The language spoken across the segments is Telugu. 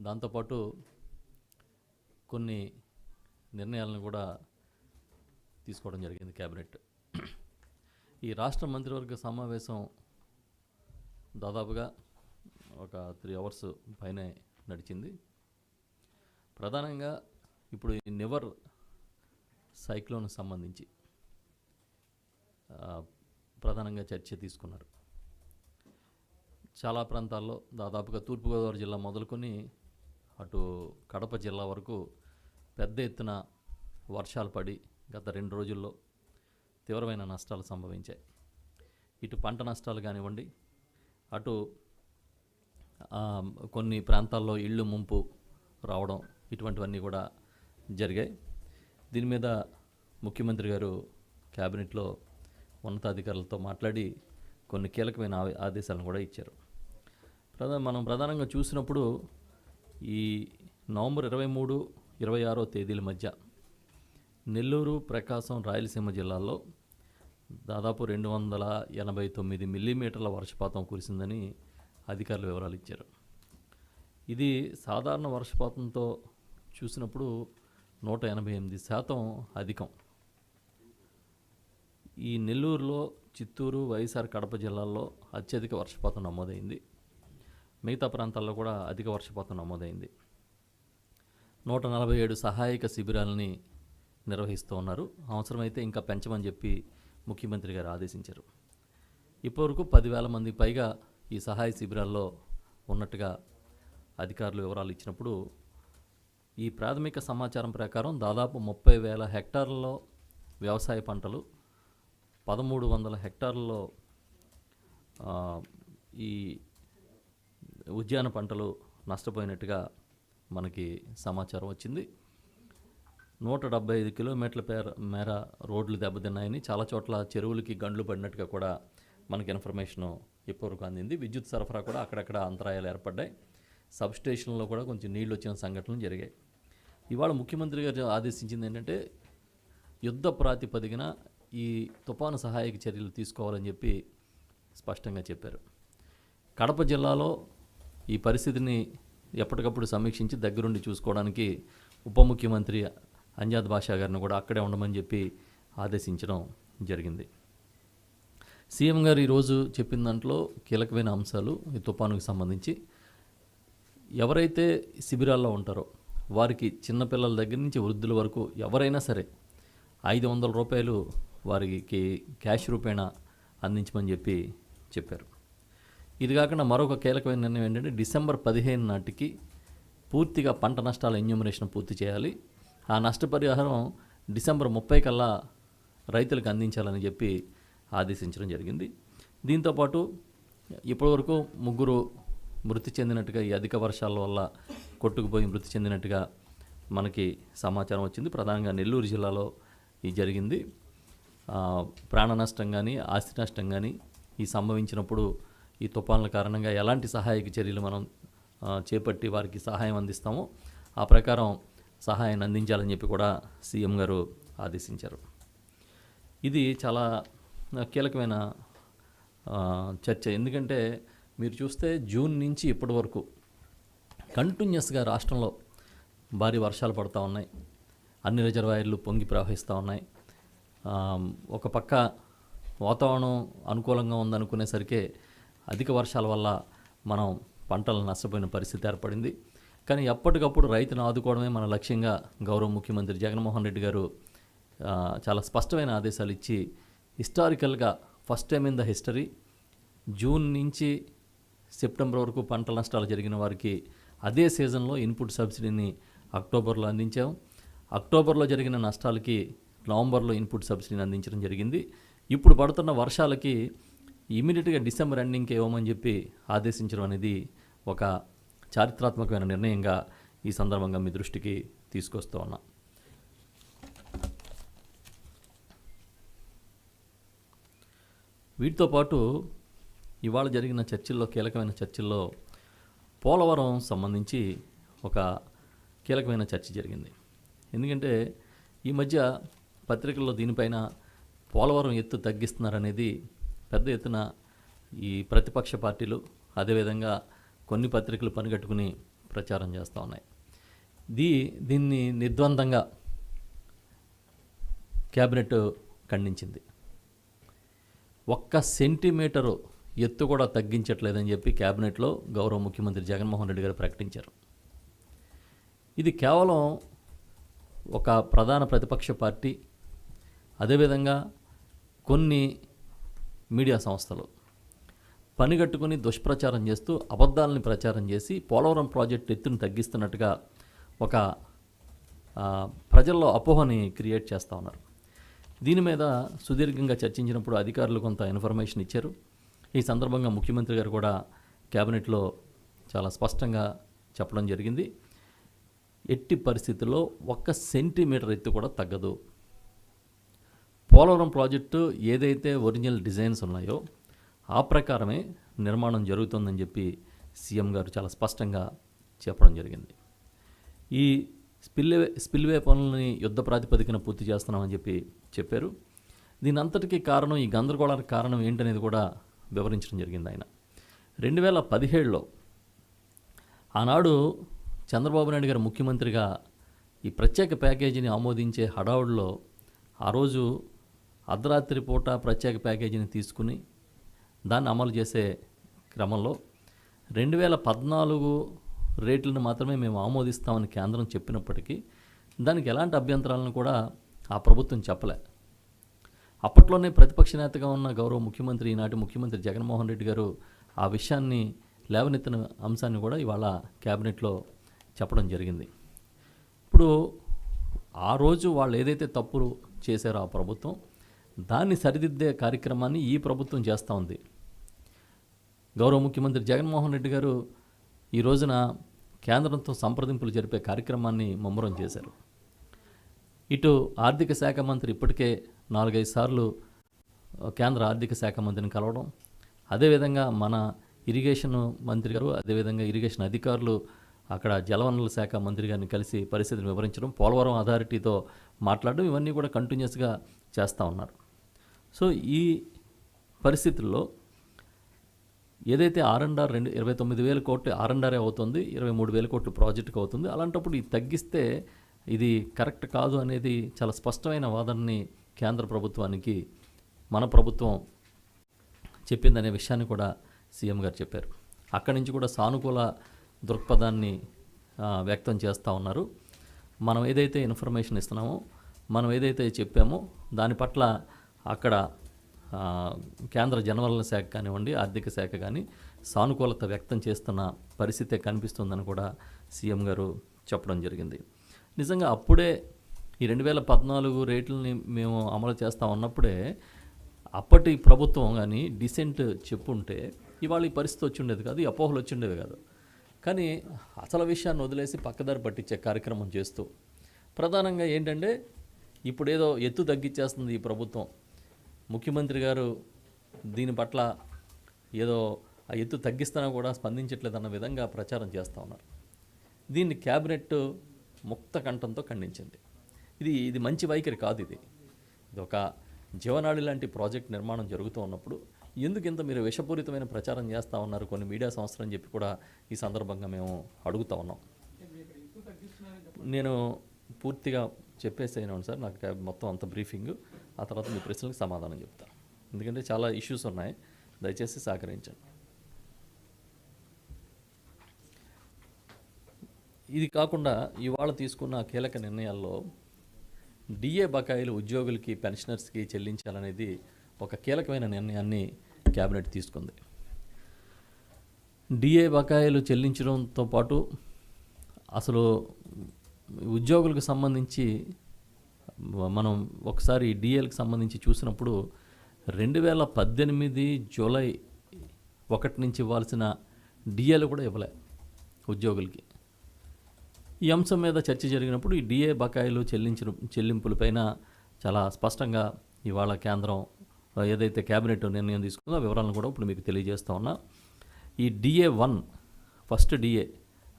దాంతోపాటు కొన్ని నిర్ణయాలను కూడా తీసుకోవడం జరిగింది కేబినెట్. ఈ రాష్ట్ర మంత్రివర్గ సమావేశం దాదాపుగా ఒక 3 అవర్స్ పైనే నడిచింది. ప్రధానంగా ఇప్పుడు ఈ నివర్ సైక్లోన్కి సంబంధించి ప్రధానంగా చర్చ తీసుకున్నారు. చాలా ప్రాంతాల్లో దాదాపుగా తూర్పుగోదావరి జిల్లా మొదలుకొని అటు కడప జిల్లా వరకు పెద్ద ఎత్తున వర్షాలు పడి గత 2 రోజుల్లో తీవ్రమైన నష్టాలు సంభవించాయి. ఇటు పంట నష్టాలు కానివ్వండి, అటు కొన్ని ప్రాంతాల్లో ఇళ్ళు ముంపు రావడం, ఇటువంటివన్నీ కూడా జరిగాయి. దీని మీద ముఖ్యమంత్రి గారు క్యాబినెట్లో ఉన్నతాధికారులతో మాట్లాడి కొన్ని కీలకమైన ఆదేశాలను కూడా ఇచ్చారు. మనం ప్రధానంగా చూసినప్పుడు ఈ నవంబర్ 23, 26 తేదీల మధ్య నెల్లూరు, ప్రకాశం, రాయలసీమ జిల్లాల్లో దాదాపు 289 మిల్లీమీటర్ల వర్షపాతం కురిసిందని అధికారులు వివరాలు ఇచ్చారు. ఇది సాధారణ వర్షపాతంతో చూసినప్పుడు 188% అధికం. ఈ నెల్లూరులో, చిత్తూరు, వైఎస్ఆర్, కడప జిల్లాల్లో అత్యధిక వర్షపాతం నమోదైంది. మిగతా ప్రాంతాల్లో కూడా అధిక వర్షపాతం నమోదైంది. 147 సహాయక శిబిరాలని నిర్వహిస్తూ ఉన్నారు. అవసరమైతే ఇంకా పెంచమని చెప్పి ముఖ్యమంత్రి గారు ఆదేశించారు. ఇప్పటివరకు 10,000 మందికి పైగా ఈ సహాయ శిబిరాల్లో ఉన్నట్టుగా అధికారులు వివరాలు ఇచ్చినప్పుడు, ఈ ప్రాథమిక సమాచారం ప్రకారం దాదాపు 30,000 హెక్టార్లలో వ్యవసాయ పంటలు, 1,300 హెక్టార్లలో ఈ ఉద్యాన పంటలు నష్టపోయినట్టుగా మనకి సమాచారం వచ్చింది. 175 కిలోమీటర్ల మేర రోడ్లు దెబ్బతిన్నాయని, చాలా చోట్ల చెరువులకి గండ్లు పడినట్టుగా కూడా మనకి ఇన్ఫర్మేషన్ ఇప్పటివరకు అందింది. విద్యుత్ సరఫరా కూడా అక్కడక్కడ అంతరాయాలు ఏర్పడ్డాయి. సబ్స్టేషన్లో కూడా కొంచెం నీళ్ళు వచ్చిన సంఘటనలు జరిగాయి. ఇవాళ ముఖ్యమంత్రి గారు ఆదేశించింది ఏంటంటే, యుద్ధ ప్రాతిపదికన ఈ తుఫాను సహాయక చర్యలు తీసుకోవాలని చెప్పి స్పష్టంగా చెప్పారు. కడప జిల్లాలో ఈ పరిస్థితిని ఎప్పటికప్పుడు సమీక్షించి దగ్గరుండి చూసుకోవడానికి ఉప ముఖ్యమంత్రి అంజాద్ బాషా గారిని కూడా అక్కడే ఉండమని చెప్పి ఆదేశించడం జరిగింది. సీఎం గారు ఈరోజు చెప్పిన దాంట్లో కీలకమైన అంశాలు ఈ తుఫానుకు సంబంధించి, ఎవరైతే శిబిరాల్లో ఉంటారో వారికి చిన్నపిల్లల దగ్గర నుంచి వృద్ధుల వరకు ఎవరైనా సరే 500 రూపాయలు వారికి క్యాష్ రూపేణా అందించమని చెప్పి చెప్పారు. ఇది కాకుండా మరొక కీలకమైన నిర్ణయం ఏంటంటే, డిసెంబర్ 15 నాటికి పూర్తిగా పంట నష్టాల ఎన్యూమరేషన్ పూర్తి చేయాలి. ఆ నష్టపరిహారం డిసెంబర్ 30 కల్లా రైతులకు అందించాలని చెప్పి ఆదేశించడం జరిగింది. దీంతోపాటు ఇప్పటివరకు 3 మృతి చెందినట్టుగా, ఈ అధిక వర్షాల వల్ల కొట్టుకుపోయి మృతి చెందినట్టుగా మనకి సమాచారం వచ్చింది. ప్రధానంగా నెల్లూరు జిల్లాలో ఇది జరిగింది. ప్రాణ నష్టం కానీ, ఆస్తి నష్టం కానీ ఈ సంభవించినప్పుడు ఈ తుఫాన్ల కారణంగా ఎలాంటి సహాయక చర్యలు మనం చేపట్టి వారికి సహాయం అందిస్తామో ఆ ప్రకారం సహాయాన్ని అందించాలని చెప్పి కూడా సీఎం గారు ఆదేశించారు. ఇది చాలా కీలకమైన చర్చ. ఎందుకంటే మీరు చూస్తే జూన్ నుంచి ఇప్పటి వరకు కంటిన్యూస్గా రాష్ట్రంలో భారీ వర్షాలు పడుతూ ఉన్నాయి. అన్ని రిజర్వాయర్లు పొంగి ప్రవహిస్తూ ఉన్నాయి. ఒక పక్క వాతావరణం అనుకూలంగా ఉందనుకునేసరికి అధిక వర్షాల వల్ల మనం పంటలు నష్టపోయిన పరిస్థితి ఏర్పడింది. కానీ ఎప్పటికప్పుడు రైతును ఆదుకోవడమే మన లక్ష్యంగా గౌరవ ముఖ్యమంత్రి జగన్మోహన్ రెడ్డి గారు చాలా స్పష్టమైన ఆదేశాలు ఇచ్చి, హిస్టారికల్గా first time in the history June నుంచి సెప్టెంబర్ వరకు పంటల నష్టాలు జరిగిన వారికి అదే సీజన్లో ఇన్పుట్ సబ్సిడీని అక్టోబర్లో అందించాం. అక్టోబర్లో జరిగిన నష్టాలకి నవంబర్లో ఇన్పుట్ సబ్సిడీని అందించడం జరిగింది. ఇప్పుడు పడుతున్న వర్షాలకి ఇమీడియట్గా డిసెంబర్ ఎండింగ్కి ఇవ్వమని చెప్పి ఆదేశించడం అనేది ఒక చారిత్రాత్మకమైన నిర్ణయంగా ఈ సందర్భంగా మీ దృష్టికి తీసుకొస్తూ ఉన్నా. వీటితో పాటు ఇవాళ జరిగిన చర్చల్లో, కీలకమైన చర్చల్లో పోలవరం సంబంధించి ఒక కీలకమైన చర్చ జరిగింది. ఎందుకంటే ఈ మధ్య పత్రికల్లో దీనిపైన పోలవరం ఎత్తు తగ్గిస్తున్నారనేది పెద్ద ఎత్తున ఈ ప్రతిపక్ష పార్టీలు, అదేవిధంగా కొన్ని పత్రికలు పనిగట్టుకుని ప్రచారం చేస్తూ ఉన్నాయి. దీన్ని నిర్ద్వందంగా క్యాబినెట్ ఖండించింది. 1 సెంటీమీటరు ఎత్తు కూడా తగ్గించట్లేదని చెప్పి క్యాబినెట్లో గౌరవ ముఖ్యమంత్రి జగన్మోహన్ రెడ్డి గారు ప్రకటించారు. ఇది కేవలం ఒక ప్రధాన ప్రతిపక్ష పార్టీ, అదేవిధంగా కొన్ని మీడియా సంస్థలు పనిగట్టుకుని దుష్ప్రచారం చేస్తూ అబద్ధాలని ప్రచారం చేసి పోలవరం ప్రాజెక్టు ఎత్తును తగ్గిస్తున్నట్టుగా ఒక ప్రజల్లో అపోహని క్రియేట్ చేస్తూ ఉన్నారు. దీని మీద సుదీర్ఘంగా చర్చించినప్పుడు అధికారులు కొంత ఇన్ఫర్మేషన్ ఇచ్చారు. ఈ సందర్భంగా ముఖ్యమంత్రి గారు కూడా క్యాబినెట్లో చాలా స్పష్టంగా చెప్పడం జరిగింది. ఎట్టి పరిస్థితుల్లో 1 సెంటీమీటర్ ఎత్తు కూడా తగ్గదు. పోలవరం ప్రాజెక్టు ఏదైతే ఒరిజినల్ డిజైన్స్ ఉన్నాయో ఆ ప్రకారమే నిర్మాణం జరుగుతుందని చెప్పి సీఎం గారు చాలా స్పష్టంగా చెప్పడం జరిగింది. ఈ స్పిల్వే పనులని యుద్ధ ప్రాతిపదికన పూర్తి చేస్తున్నామని చెప్పి చెప్పారు. దీని అంతటికీ కారణం, ఈ గందరగోళానికి కారణం ఏంటనేది కూడా వివరించడం జరిగింది ఆయన. 2017లో ఆనాడు చంద్రబాబు నాయుడు గారు ముఖ్యమంత్రిగా ఈ ప్రత్యేక ప్యాకేజీని ఆమోదించే హడావుడిలో ఆ రోజు అర్ధరాత్రి పూట ప్రత్యేక ప్యాకేజీని తీసుకుని దాన్ని అమలు చేసే క్రమంలో 2014 రేట్లను మాత్రమే మేము ఆమోదిస్తామని కేంద్రం చెప్పినప్పటికీ దానికి ఎలాంటి అభ్యంతరాలను కూడా ఆ ప్రభుత్వం చెప్పలే. అప్పట్లోనే ప్రతిపక్ష నేతగా ఉన్న గౌరవ ముఖ్యమంత్రి, ఈనాటి ముఖ్యమంత్రి జగన్మోహన్ రెడ్డి గారు ఆ విషయాన్ని లేవనెత్తిన అంశాన్ని కూడా ఇవాళ క్యాబినెట్లో చెప్పడం జరిగింది. ఇప్పుడు ఆ రోజు వాళ్ళు ఏదైతే తప్పులు చేశారో ఆ ప్రభుత్వం, దాన్ని సరిదిద్దే కార్యక్రమాన్ని ఈ ప్రభుత్వం చేస్తూ ఉంది. గౌరవ ముఖ్యమంత్రి జగన్మోహన్ రెడ్డి గారు ఈ రోజున కేంద్రంతో సంప్రదింపులు జరిపే కార్యక్రమాన్ని ముమ్మరం చేశారు. ఇటు ఆర్థిక శాఖ మంత్రి ఇప్పటికే 4-5 సార్లు కేంద్ర ఆర్థిక శాఖ మంత్రిని కలవడం, అదేవిధంగా మన ఇరిగేషన్ మంత్రి గారు, అదేవిధంగా ఇరిగేషన్ అధికారులు అక్కడ జలవనరుల శాఖ మంత్రి గారిని కలిసి పరిస్థితిని వివరించడం, పోలవరం అథారిటీతో మాట్లాడడం, ఇవన్నీ కూడా కంటిన్యూస్గా చేస్తూ ఉన్నారు. సో ఈ పరిస్థితుల్లో ఏదైతే R&R 29,000 కోట్లు R&R అవుతుంది, 23,000 కోట్లు ప్రాజెక్టుకు అవుతుంది. అలాంటప్పుడు ఇది తగ్గిస్తే ఇది కరెక్ట్ కాదు అనేది చాలా స్పష్టమైన వాదనని కేంద్ర ప్రభుత్వానికి మన ప్రభుత్వం చెప్పిందనే విషయాన్ని కూడా సీఎం గారు చెప్పారు. అక్కడి నుంచి కూడా సానుకూల దృక్పథాన్ని వ్యక్తం చేస్తూ ఉన్నారు. మనం ఏదైతే ఇన్ఫర్మేషన్ ఇస్తున్నామో, మనం ఏదైతే చెప్పామో దాని పట్ల అక్కడ కేంద్ర జలవనరుల శాఖ కానివ్వండి, ఆర్థిక శాఖ కానీ సానుకూలత వ్యక్తం చేస్తున్న పరిస్థితే కనిపిస్తుందని కూడా సీఎం గారు చెప్పడం జరిగింది. నిజంగా అప్పుడే ఈ 2014 రేట్లని మేము అమలు చేస్తూ ఉన్నప్పుడే అప్పటి ప్రభుత్వం కానీ డిసెంట్ చెప్పుంటే ఇవాళ ఈ పరిస్థితి వచ్చి ఉండేది కాదు, ఈ అపోహలు వచ్చి ఉండేవి కాదు. కానీ అసలు విషయాన్ని వదిలేసి పక్కదారి పట్టించే కార్యక్రమం చేస్తూ ప్రధానంగా ఏంటంటే ఇప్పుడు ఏదో ఎత్తు తగ్గించేస్తుంది ఈ ప్రభుత్వం, ముఖ్యమంత్రి గారు దీని పట్ల ఏదో ఆ ఎత్తు తగ్గిస్తున్నా కూడా స్పందించట్లేదన్న విధంగా ప్రచారం చేస్తూ ఉన్నారు. దీన్ని క్యాబినెట్ ముక్త కంఠంతో ఖండించింది. ఇది మంచి వైఖరి కాదు. ఇది ఒక జీవనాడి లాంటి ప్రాజెక్ట్ నిర్మాణం జరుగుతూ ఉన్నప్పుడు ఎందుకు ఇంత మీరు విషపూరితమైన ప్రచారం చేస్తూ ఉన్నారు కొన్ని మీడియా సంస్థలు అని చెప్పి కూడా ఈ సందర్భంగా మేము అడుగుతూ ఉన్నాం. నేను పూర్తిగా చెప్పేసేనాను సార్, నాకు మొత్తం అంత బ్రీఫింగ్, ఆ తర్వాత మీ ప్రశ్నలకు సమాధానం చెప్తాను. ఎందుకంటే చాలా ఇష్యూస్ ఉన్నాయి, దయచేసి సహకరించండి. ఇది కాకుండా ఇవాళ తీసుకున్న కీలక నిర్ణయాల్లో డిఏ బకాయిలు ఉద్యోగులకి, పెన్షనర్స్కి చెల్లించాలనేది ఒక కీలకమైన నిర్ణయాన్ని క్యాబినెట్ తీసుకుంది. డిఏ బకాయిలు చెల్లించడంతో పాటు అసలు ఉద్యోగులకు సంబంధించి మనం ఒకసారి డిఏలకు సంబంధించి చూసినప్పుడు 2018 జూలై 1 నుంచి ఇవ్వాల్సిన డిఏలు కూడా ఇవ్వలే ఉద్యోగులకి. ఈ అంశం మీద చర్చ జరిగినప్పుడు ఈ డిఏ బకాయిలు చెల్లింపులపైన చాలా స్పష్టంగా ఇవాళ కేంద్రం ఏదైతే క్యాబినెట్ నిర్ణయం తీసుకుందో ఆ వివరాలను కూడా ఇప్పుడు మీకు తెలియజేస్తూ ఉన్నా. ఈ DA1 ఫస్ట్ డిఏ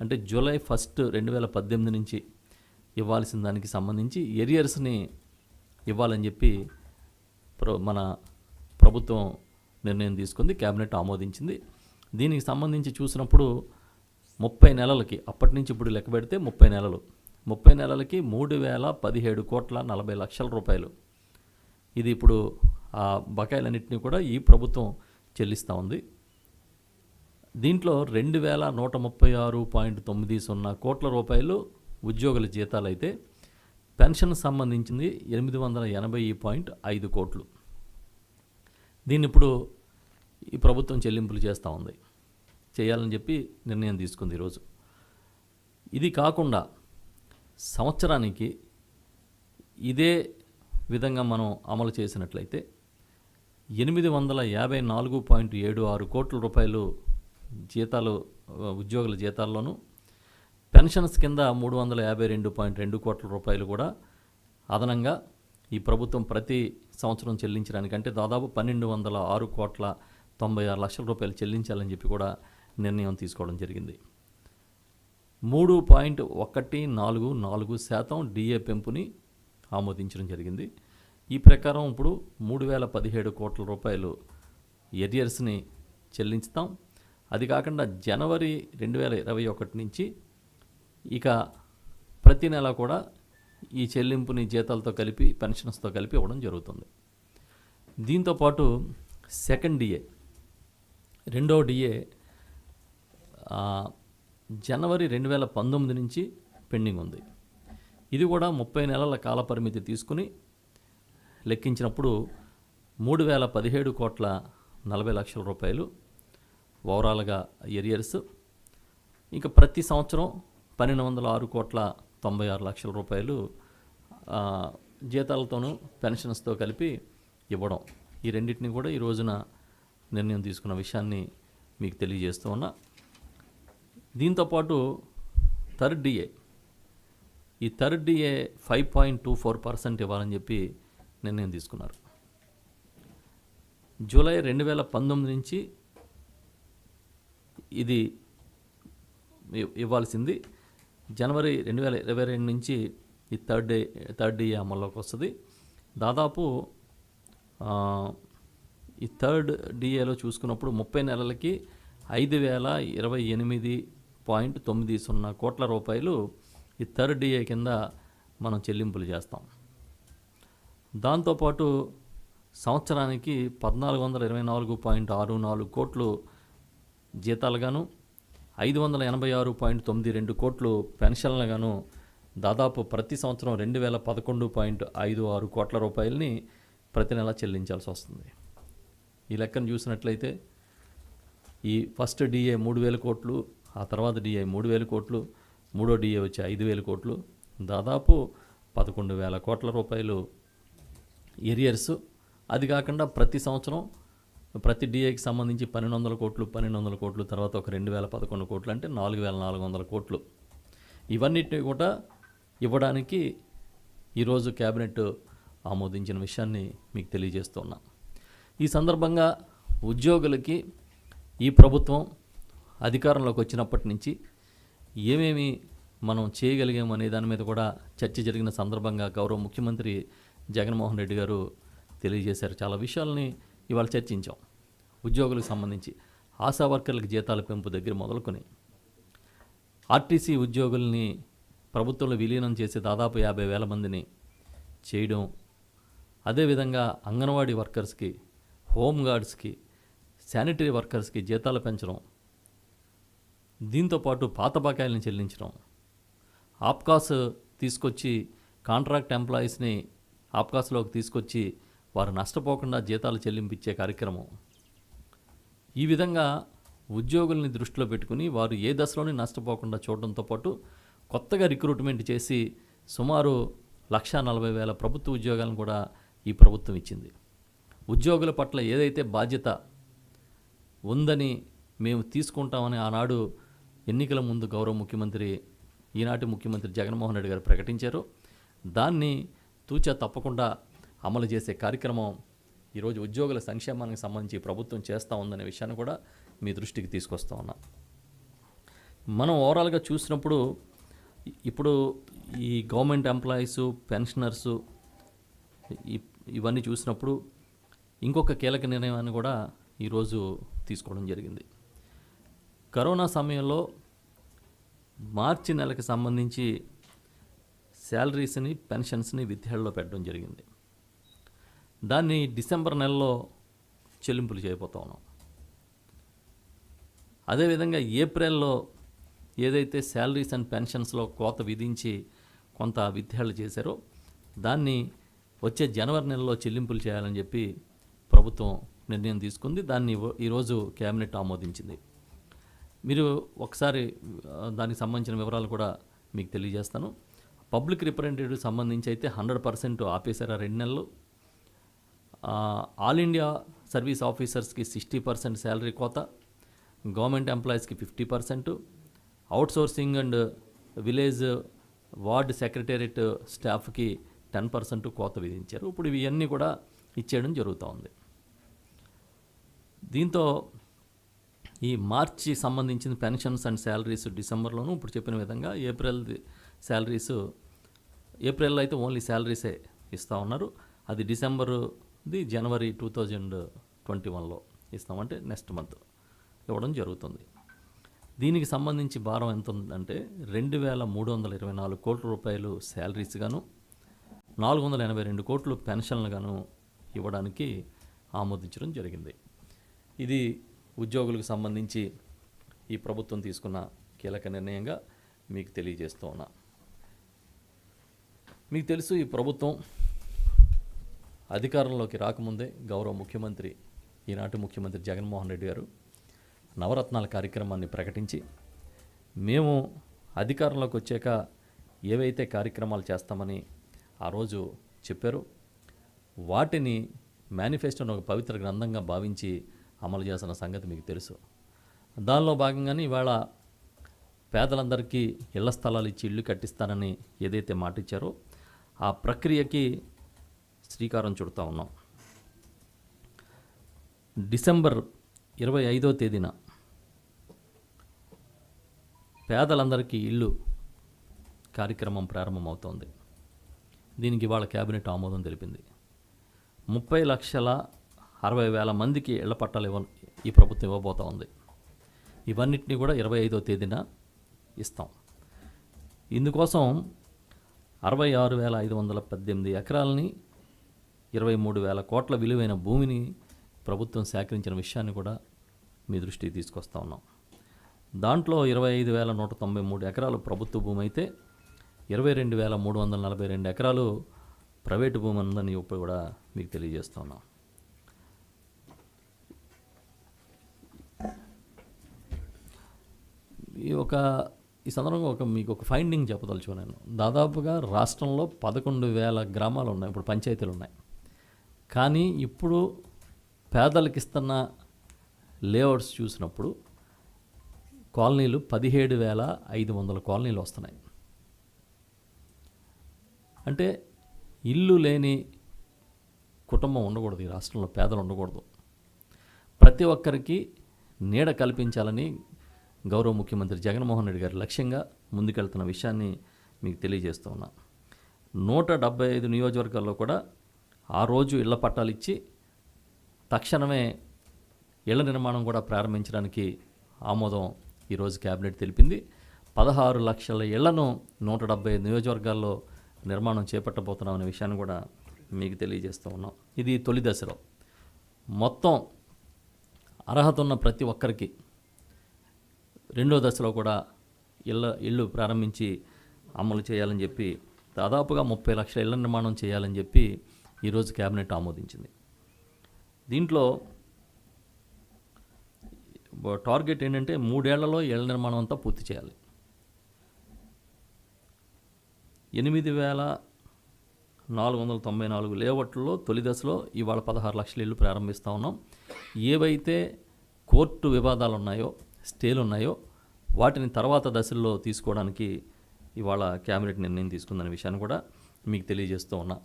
అంటే జూలై 1, 2018 నుంచి ఇవ్వాల్సిన దానికి సంబంధించి ఎరియర్స్ని ఇవ్వాలని చెప్పి మన ప్రభుత్వం నిర్ణయం తీసుకుంది, క్యాబినెట్ ఆమోదించింది. దీనికి సంబంధించి చూసినప్పుడు 30 నెలలకి, అప్పటి నుంచి ఇప్పుడు లెక్క పెడితే 30 నెలలు, 30 నెలలకి 3,017,40,00,000 రూపాయలు. ఇది ఇప్పుడు ఆ బకాయిలన్నింటినీ కూడా ఈ ప్రభుత్వం చెల్లిస్తూ ఉంది. దీంట్లో 2,136.90 కోట్ల రూపాయలు ఉద్యోగుల జీతాలైతే పెన్షన్ సంబంధించింది 880.5 కోట్లు. దీన్ని ఇప్పుడు ఈ ప్రభుత్వం చెల్లింపులు చేస్తూ ఉంది, చేయాలని చెప్పి నిర్ణయం తీసుకుంది ఈరోజు. ఇది కాకుండా సంవత్సరానికి ఇదే విధంగా మనం అమలు చేసినట్లయితే 854.76 కోట్ల రూపాయలు జీతాలు ఉద్యోగుల జీతాల్లోనూ, పెన్షన్స్ కింద 352.2 కోట్ల రూపాయలు కూడా అదనంగా ఈ ప్రభుత్వం ప్రతి సంవత్సరం చెల్లించడానికంటే దాదాపు 1,206,96,00,000 రూపాయలు చెల్లించాలని చెప్పి కూడా నిర్ణయం తీసుకోవడం జరిగింది. 3.144% డిఏ పెంపుని ఆమోదించడం జరిగింది. ఈ ప్రకారం ఇప్పుడు 3,017 కోట్ల రూపాయలు ఎరియర్స్ని చెల్లించుతాం. అది కాకుండా జనవరి 2021 నుంచి ఇక ప్రతి నెల కూడా ఈ చెల్లింపుని జీతాలతో కలిపి పెన్షన్స్తో కలిపి ఇవ్వడం జరుగుతుంది. దీంతోపాటు సెకండ్ డిఏ, రెండవ డిఏ జనవరి 2019 నుంచి పెండింగ్ ఉంది. ఇది కూడా 30 నెలల కాల పరిమితి తీసుకుని లెక్కించినప్పుడు 3,017,40,00,000 రూపాయలు ఓవరాల్గా ఎరియర్స్. ఇంకా ప్రతి సంవత్సరం 1,206,96,00,000 రూపాయలు జీతాలతోనూ పెన్షన్స్తో కలిపి ఇవ్వడం. ఈ రెండింటిని కూడా ఈ రోజున నిర్ణయం తీసుకున్న విషయాన్ని మీకు తెలియజేస్తూ ఉన్నా. దీంతోపాటు థర్డ్ డిఏ, ఈ థర్డ్ డిఏ 5.24% ఇవ్వాలని చెప్పి నిర్ణయం తీసుకున్నారు. జూలై 2019 నుంచి ఇది ఇవ్వాల్సింది, జనవరి 2022 నుంచి ఈ థర్డ్ డిఏ అమల్లోకి వస్తుంది. దాదాపు ఈ థర్డ్ డిఏలో చూసుకున్నప్పుడు 30 నెలలకి 5,028.90 కోట్ల రూపాయలు ఈ థర్డ్ డిఏ కింద మనం చెల్లింపులు చేస్తాం. దాంతోపాటు సంవత్సరానికి 1,424.64 కోట్లు జీతాలుగాను, 586.92 కోట్లు పెన్షన్లుగాను, దాదాపు ప్రతి సంవత్సరం 2,011.56 కోట్ల రూపాయలని ప్రతి నెల చెల్లించాల్సి వస్తుంది. ఈ లెక్కను చూసినట్లయితే ఈ ఫస్ట్ డిఏ 3,000 కోట్లు, ఆ తర్వాత డిఏ 3,000 కోట్లు, మూడో డిఏ వచ్చి 5,000 కోట్లు, దాదాపు 11,000 కోట్ల రూపాయలు ఎరియర్స్. అది కాకుండా ప్రతి సంవత్సరం ప్రతి డిఏకి సంబంధించి 1,200 కోట్లు, తర్వాత ఒక 2,011 కోట్లు, అంటే 4,400 కోట్లు. ఇవన్నిటిని కూడా ఇవ్వడానికి ఈరోజు క్యాబినెట్ ఆమోదించిన విషయాన్ని మీకు తెలియజేస్తున్నా. ఈ సందర్భంగా ఉద్యోగులకి ఈ ప్రభుత్వం అధికారంలోకి వచ్చినప్పటి నుంచి ఏమేమి మనం చేయగలిగాము అనే దాని మీద కూడా చర్చ జరిగిన సందర్భంగా గౌరవ ముఖ్యమంత్రి జగన్మోహన్ రెడ్డి గారు తెలియజేశారు. చాలా విషయాలని ఇవాళ చర్చించాం. ఉద్యోగులకు సంబంధించి ఆశా వర్కర్లకు జీతాల పెంపు దగ్గర మొదలుకొని ఆర్టీసీ ఉద్యోగుల్ని ప్రభుత్వంలో విలీనం చేసి దాదాపు 50,000 మందిని చేయడం, అదేవిధంగా అంగన్వాడీ వర్కర్స్కి, హోంగార్డ్స్కి, శానిటరీ వర్కర్స్కి జీతాలు పెంచడం, దీంతోపాటు పాత బకాయిలను చెల్లించడం, ఆప్కాస్ తీసుకొచ్చి కాంట్రాక్ట్ ఎంప్లాయీస్ని ఆప్కాస్లోకి తీసుకొచ్చి వారు నష్టపోకుండా జీతాలు చెల్లింపించే కార్యక్రమం. ఈ విధంగా ఉద్యోగుల్ని దృష్టిలో పెట్టుకుని వారు ఏ దశలోనే నష్టపోకుండా చూడడంతో పాటు కొత్తగా రిక్రూట్మెంట్ చేసి సుమారు 1,40,000 ప్రభుత్వ ఉద్యోగాలను కూడా ఈ ప్రభుత్వం ఇచ్చింది. ఉద్యోగుల పట్ల ఏదైతే బాధ్యత ఉందని మేము తీసుకుంటామని ఆనాడు ఎన్నికల ముందు గౌరవ ముఖ్యమంత్రి, ఈనాటి ముఖ్యమంత్రి జగన్మోహన్ రెడ్డి గారు ప్రకటించారు, దాన్ని తూచా తప్పకుండా అమలు చేసే కార్యక్రమం ఈరోజు ఉద్యోగుల సంక్షేమానికి సంబంధించి ప్రభుత్వం చేస్తూ ఉందనే విషయాన్ని కూడా మీ దృష్టికి తీసుకొస్తా ఉన్నా. మనం ఓవరాల్గా చూసినప్పుడు ఇప్పుడు ఈ గవర్నమెంట్ ఎంప్లాయీసు, పెన్షనర్సు ఇవన్నీ చూసినప్పుడు ఇంకొక కీలక నిర్ణయాన్ని కూడా ఈరోజు తీసుకోవడం జరిగింది. కరోనా సమయంలో మార్చి నెలకి సంబంధించి శాలరీస్ని పెన్షన్స్ని విత్హెల్డ్లో పెట్టడం జరిగింది. దాన్ని డిసెంబర్ నెలలో చెల్లింపులు చేయబోతా ఉన్నాం. అదేవిధంగా ఏప్రిల్లో ఏదైతే శాలరీస్ అండ్ పెన్షన్స్లో కోత విధించి కొంత విత్హెల్డ్ చేశారో దాన్ని వచ్చే జనవరి నెలలో చెల్లింపులు చేయాలని చెప్పి ప్రభుత్వం నిర్ణయం తీసుకుంది. దాన్ని ఈరోజు కేబినెట్ ఆమోదించింది. మీరు ఒకసారి దానికి సంబంధించిన వివరాలు కూడా మీకు తెలియజేస్తాను. పబ్లిక్ రిప్రజెంటేటివ్ సంబంధించి అయితే 100% ఆపేశారు 2 నెలలు. ఆల్ ఇండియా సర్వీస్ ఆఫీసర్స్కి 60% శాలరీ కోత, గవర్నమెంట్ ఎంప్లాయీస్కి 50%, outsourcing and village ward secretariat స్టాఫ్కి 10% కోత విధించారు. ఇప్పుడు ఇవన్నీ కూడా ఇచ్చేయడం జరుగుతూ ఉంది. దీంతో ఈ మార్చి సంబంధించిన పెన్షన్స్ అండ్ శాలరీస్ డిసెంబర్లోనూ ఇప్పుడు చెప్పిన విధంగా శాలరీస్ ఏప్రిల్లో అయితే ఓన్లీ శాలరీసే ఇస్తూ ఉన్నారు. అది డిసెంబర్ది జనవరి 2021లో ఇస్తామంటే నెక్స్ట్ మంత్ ఇవ్వడం జరుగుతుంది. దీనికి సంబంధించి భారం ఎంత ఉందంటే 2,324 కోట్ల రూపాయలు శాలరీస్ గాను 482 కోట్లు పెన్షన్లు గాను ఇవ్వడానికి ఆమోదించడం జరిగింది. ఇది ఉద్యోగులకు సంబంధించి ఈ ప్రభుత్వం తీసుకున్న కీలక నిర్ణయంగా మీకు తెలియజేస్తూ ఉన్నా. మీకు తెలుసు, ఈ ప్రభుత్వం అధికారంలోకి రాకముందే గౌరవ ముఖ్యమంత్రి, ఈనాటి ముఖ్యమంత్రి జగన్మోహన్ రెడ్డి గారు నవరత్నాల కార్యక్రమాన్ని ప్రకటించి మేము అధికారంలోకి వచ్చాక ఏవైతే కార్యక్రమాలు చేస్తామని ఆ రోజు చెప్పారో వాటిని మేనిఫెస్టోను ఒక పవిత్ర గ్రంథంగా భావించి అమలు చేస్తున్న సంగతి మీకు తెలుసు. దానిలో భాగంగానే ఇవాళ పేదలందరికీ ఇళ్ల స్థలాలు ఇచ్చి ఇళ్ళు కట్టిస్తానని ఏదైతే మాట ఇచ్చారో ఆ ప్రక్రియకి శ్రీకారం చుడుతూ ఉన్నాం. డిసెంబర్ 25వ తేదీన పేదలందరికీ ఇల్లు కార్యక్రమం ప్రారంభమవుతోంది. దీనికి ఇవాళ కేబినెట్ ఆమోదం తెలిపింది. 30,60,000 మందికి ఇళ్ల పట్టాలు ఈ ప్రభుత్వం ఇవ్వబోతూ ఉంది. ఇవన్నిటినీ కూడా 25వ తేదీన ఇస్తాం. ఇందుకోసం 66,518 ఎకరాలని 23,000 కోట్ల విలువైన భూమిని ప్రభుత్వం సేకరించిన విషయాన్ని కూడా మీ దృష్టికి తీసుకొస్తా ఉన్నాం. దాంట్లో 25,193 ఎకరాలు ప్రభుత్వ భూమి అయితే 22,342 ఎకరాలు ప్రైవేటు భూమి ఉందని ఇప్పుడు కూడా మీకు తెలియజేస్తా ఉన్నాం. ఈ సందర్భంగా మీకు ఒక ఫైండింగ్ చెప్పదలుచుకున్నాను. దాదాపుగా రాష్ట్రంలో 11,000 గ్రామాలు ఉన్నాయి, ఇప్పుడు పంచాయతీలు ఉన్నాయి. కానీ ఇప్పుడు పేదలకు ఇస్తున్న లేఅవుట్స్ చూసినప్పుడు కాలనీలు 17,500 కాలనీలు వస్తున్నాయి. అంటే ఇల్లు లేని కుటుంబం ఉండకూడదు, ఈ రాష్ట్రంలో పేదలు ఉండకూడదు. ప్రతి ఒక్కరికి నీడ కల్పించాలని గౌరవ ముఖ్యమంత్రి జగన్మోహన్ రెడ్డి గారి లక్ష్యంగా ముందుకెళ్తున్న విషయాన్ని మీకు తెలియజేస్తూ ఉన్నా. 175 నియోజకవర్గాల్లో కూడా ఆ రోజు ఇళ్ల పట్టాలు ఇచ్చి తక్షణమే ఇళ్ల నిర్మాణం కూడా ప్రారంభించడానికి ఆమోదం ఈరోజు కేబినెట్ తెలిపింది. 16 లక్షల ఇళ్లను 175 నియోజకవర్గాల్లో నిర్మాణం చేపట్టబోతున్నామనే విషయాన్ని కూడా మీకు తెలియజేస్తూ ఉన్నాం. ఇది తొలి దశలో. మొత్తం అర్హత ఉన్న ప్రతి ఒక్కరికి రెండో దశలో కూడా ఇళ్ళు ప్రారంభించి అమలు చేయాలని చెప్పి దాదాపుగా 30 లక్షల ఇళ్ల నిర్మాణం చేయాలని చెప్పి ఈరోజు కేబినెట్ ఆమోదించింది. దీంట్లో టార్గెట్ ఏంటంటే 3 ఏళ్లలో ఇళ్ల నిర్మాణం అంతా పూర్తి చేయాలి. 8,494 లేఅవుట్లలో తొలి దశలో ఇవాళ 16 లక్షల ఇళ్ళు ప్రారంభిస్తూ ఉన్నాం. ఏవైతే కోర్టు వివాదాలు ఉన్నాయో, స్టేలు ఉన్నాయో వాటిని తర్వాత దశల్లో తీసుకోవడానికి ఇవాళ కేబినెట్ నిర్ణయం తీసుకుందనే విషయాన్ని కూడా మీకు తెలియజేస్తూ ఉన్నా.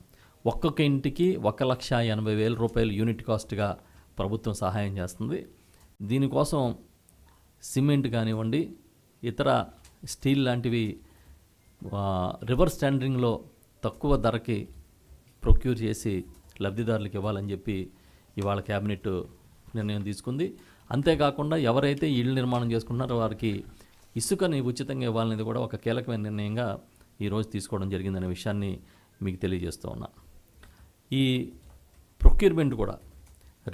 ఒక్కొక్క ఇంటికి 1,80,000 రూపాయలు యూనిట్ కాస్ట్గా ప్రభుత్వం సహాయం చేస్తుంది. దీనికోసం సిమెంట్ కానివ్వండి, ఇతర స్టీల్ లాంటివి రివర్స్ టెండరింగ్లో తక్కువ ధరకి ప్రొక్యూర్ చేసి లబ్ధిదారులకు ఇవ్వాలని చెప్పి ఇవాళ కేబినెట్ నిర్ణయం తీసుకుంది. అంతేకాకుండా ఎవరైతే ఇళ్ళు నిర్మాణం చేసుకుంటున్నారో వారికి ఇసుకని ఉచితంగా ఇవ్వాలనేది కూడా ఒక కీలకమైన నిర్ణయంగా ఈరోజు తీసుకోవడం జరిగిందనే విషయాన్ని మీకు తెలియజేస్తూ ఉన్నా. ఈ ప్రొక్యూర్మెంట్ కూడా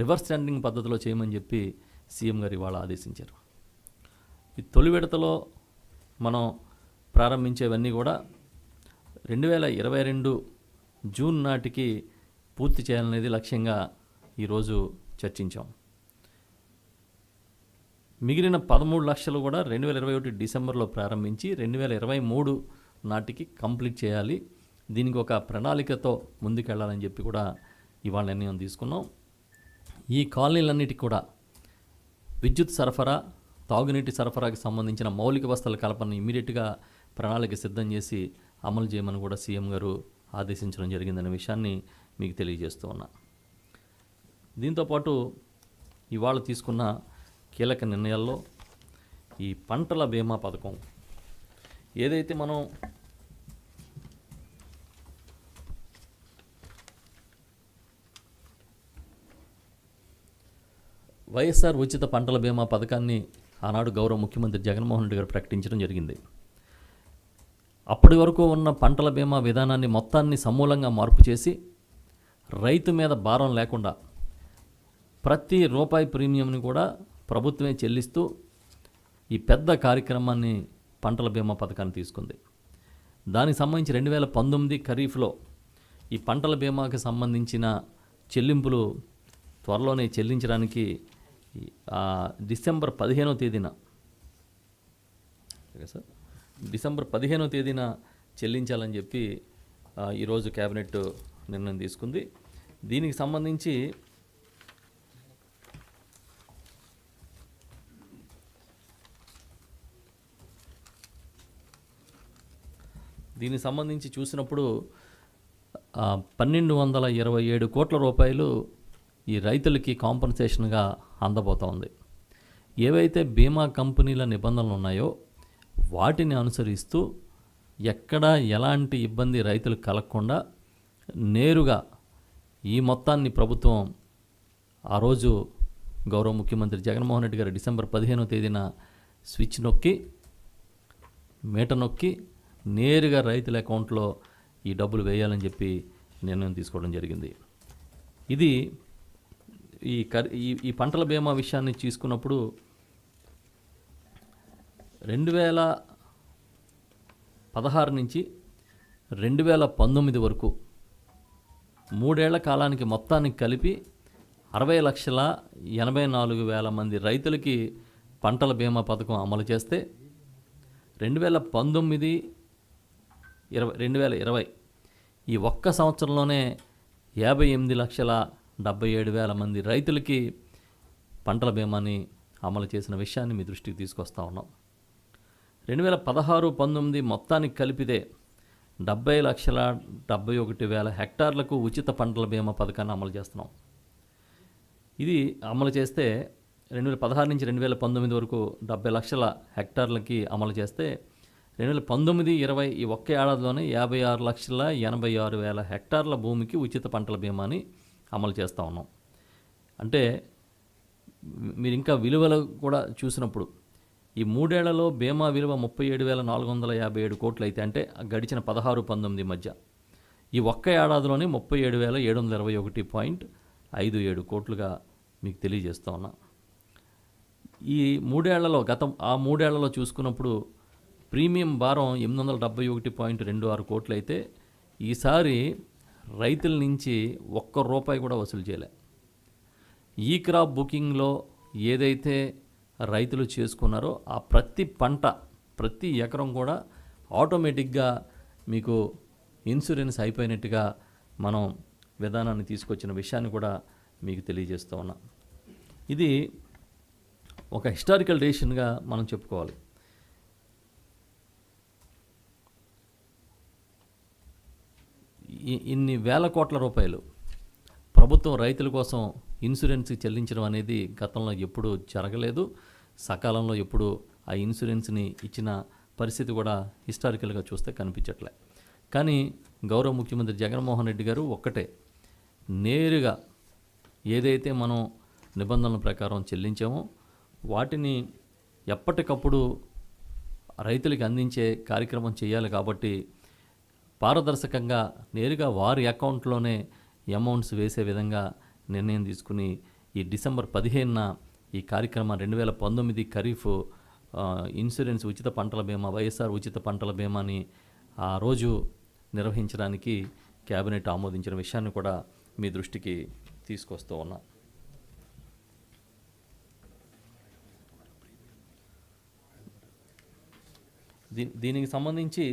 రివర్స్ టెండరింగ్ పద్ధతిలో చేయమని చెప్పి సీఎం గారు ఇవాళ ఆదేశించారు. ఈ తొలి విడతలో మనం ప్రారంభించేవన్నీ కూడా 2022 జూన్ నాటికి పూర్తి చేయాలనేది లక్ష్యంగా ఈరోజు చర్చించాం. మిగిలిన 13 లక్షలు కూడా 2021 డిసెంబర్లో ప్రారంభించి 2023 నాటికి కంప్లీట్ చేయాలి. దీనికి ఒక ప్రణాళికతో ముందుకెళ్లాలని చెప్పి కూడా ఇవాళ నిర్ణయం తీసుకున్నాం. ఈ కాలనీలన్నిటికీ కూడా విద్యుత్ సరఫరా, తాగునీటి సరఫరాకి సంబంధించిన మౌలిక వసతుల కల్పనను ఇమీడియట్గా ప్రణాళిక సిద్ధం చేసి అమలు చేయమని కూడా సీఎం గారు ఆదేశించడం జరిగిందనే విషయాన్ని మీకు తెలియజేస్తూ ఉన్నా. దీంతోపాటు ఇవాళ తీసుకున్న కీలక నిర్ణయాల్లో ఈ పంటల బీమా పథకం ఏదైతే మనం వైఎస్ఆర్ ఉచిత పంటల బీమా పథకాన్ని ఆనాడు గౌరవ ముఖ్యమంత్రి జగన్మోహన్ రెడ్డి గారు ప్రకటించడం జరిగింది. అప్పటి వరకు ఉన్న పంటల బీమా విధానాన్ని మొత్తాన్ని సమూలంగా మార్పు చేసి రైతు మీద భారం లేకుండా ప్రతి రూపాయి ప్రీమియంని కూడా ప్రభుత్వమే చెల్లిస్తూ ఈ పెద్ద కార్యక్రమాన్ని పంటల బీమా పథకాన్ని తీసుకుంది. దానికి సంబంధించి 2019 ఖరీఫ్లో ఈ పంటల బీమాకి సంబంధించిన చెల్లింపులు త్వరలోనే చెల్లించడానికి డిసెంబర్ 15వ తేదీన డిసెంబర్ 15వ తేదీన చెల్లించాలని చెప్పి ఈరోజు కేబినెట్ నిర్ణయం తీసుకుంది. దీనికి సంబంధించి చూసినప్పుడు 1227 కోట్ల రూపాయలు ఈ రైతులకి కాంపన్సేషన్గా అందబోతోంది. ఏవైతే బీమా కంపెనీల నిబంధనలు ఉన్నాయో వాటిని అనుసరిస్తూ ఎక్కడా ఎలాంటి ఇబ్బంది రైతులకు కలగకుండా నేరుగా ఈ మొత్తాన్ని ప్రభుత్వం ఆ రోజు గౌరవ ముఖ్యమంత్రి జగన్మోహన్ రెడ్డి గారు డిసెంబర్ 15వ తేదీన స్విచ్ నొక్కి మీట నొక్కి నేరుగా రైతుల అకౌంట్లో ఈ డబ్బులు వేయాలని చెప్పి నిర్ణయం తీసుకోవడం జరిగింది. ఇది ఈ పంటల బీమా విషయాన్ని తీసుకున్నప్పుడు 2016 నుంచి 2019 వరకు 3 ఏళ్ల కాలానికి మొత్తానికి కలిపి 60,84,000 మంది రైతులకి పంటల బీమా పథకం అమలు చేస్తే 2019-2020 ఈ ఒక్క సంవత్సరంలోనే 58,77,000 మంది రైతులకి పంటల బీమాని అమలు చేసిన విషయాన్ని మీ దృష్టికి తీసుకొస్తా ఉన్నాం. 2016-19 మొత్తానికి కలిపితే 70,71,000 హెక్టార్లకు ఉచిత పంటల బీమా పథకాన్ని అమలు చేస్తున్నాం. ఇది అమలు చేస్తే 2016 నుంచి 2019 వరకు 70 లక్షల హెక్టార్లకి అమలు చేస్తే 2019-20 ఈ ఒక్క ఏడాదిలోనే 56,86,000 హెక్టార్ల భూమికి ఉచిత పంటల బీమాని అమలు చేస్తూ ఉన్నాం. అంటే మీరు ఇంకా విలువలు కూడా చూసినప్పుడు ఈ 3 ఏళ్లలో బీమా విలువ 37,457 కోట్లు అయితే, అంటే గడిచిన 16-19 మధ్య ఈ ఒక్క ఏడాదిలోనే 37,721.57 కోట్లుగా మీకు తెలియజేస్తూ ఉన్నా. ఈ 3 ఏళ్లలో ఆ 3 ఏళ్లలో చూసుకున్నప్పుడు ప్రీమియం భారం 871.26 కోట్లు అయితే ఈసారి రైతుల నుంచి ఒక్క రూపాయి కూడా వసూలు చేయలే. ఈ క్రాప్ బుకింగ్లో ఏదైతే రైతులు చేసుకున్నారో ఆ ప్రతి పంట, ప్రతి ఎకరం కూడా ఆటోమేటిక్గా మీకు ఇన్సూరెన్స్ అయిపోయినట్టుగా మనం విధానాన్ని తీసుకొచ్చిన విషయాన్ని కూడా మీకు తెలియజేస్తూ ఉన్నా. ఇది ఒక హిస్టారికల్ డెసిషన్గా మనం చెప్పుకోవాలి. ఇన్ని వేల కోట్ల రూపాయలు ప్రభుత్వం రైతుల కోసం ఇన్సూరెన్స్ చెల్లించడం అనేది గతంలో ఎప్పుడూ జరగలేదు. సకాలంలో ఎప్పుడు ఆ ఇన్సూరెన్స్ని ఇచ్చిన పరిస్థితి కూడా హిస్టారికల్గా చూస్తే కనిపించట్లే. కానీ గౌరవ ముఖ్యమంత్రి జగన్మోహన్ రెడ్డి గారు ఒక్కటే, నేరుగా ఏదైతే మనం నిబంధనల ప్రకారం చెల్లించామో వాటిని ఎప్పటికప్పుడు రైతులకి అందించే కార్యక్రమం చేయాలి కాబట్టి పారదర్శకంగా నేరుగా వారి అకౌంట్లోనే అమౌంట్స్ వేసే విధంగా నిర్ణయం తీసుకుని ఈ డిసెంబర్ 15న ఈ కార్యక్రమం 2019 ఖరీఫ్ ఇన్సూరెన్స్ ఉచిత పంటల బీమా వైఎస్ఆర్ ఉచిత పంటల బీమాని ఆ రోజు నిర్వహించడానికి కేబినెట్ ఆమోదించిన విషయాన్ని కూడా మీ దృష్టికి తీసుకొస్తూ ఉన్నా. దీనికి సంబంధించి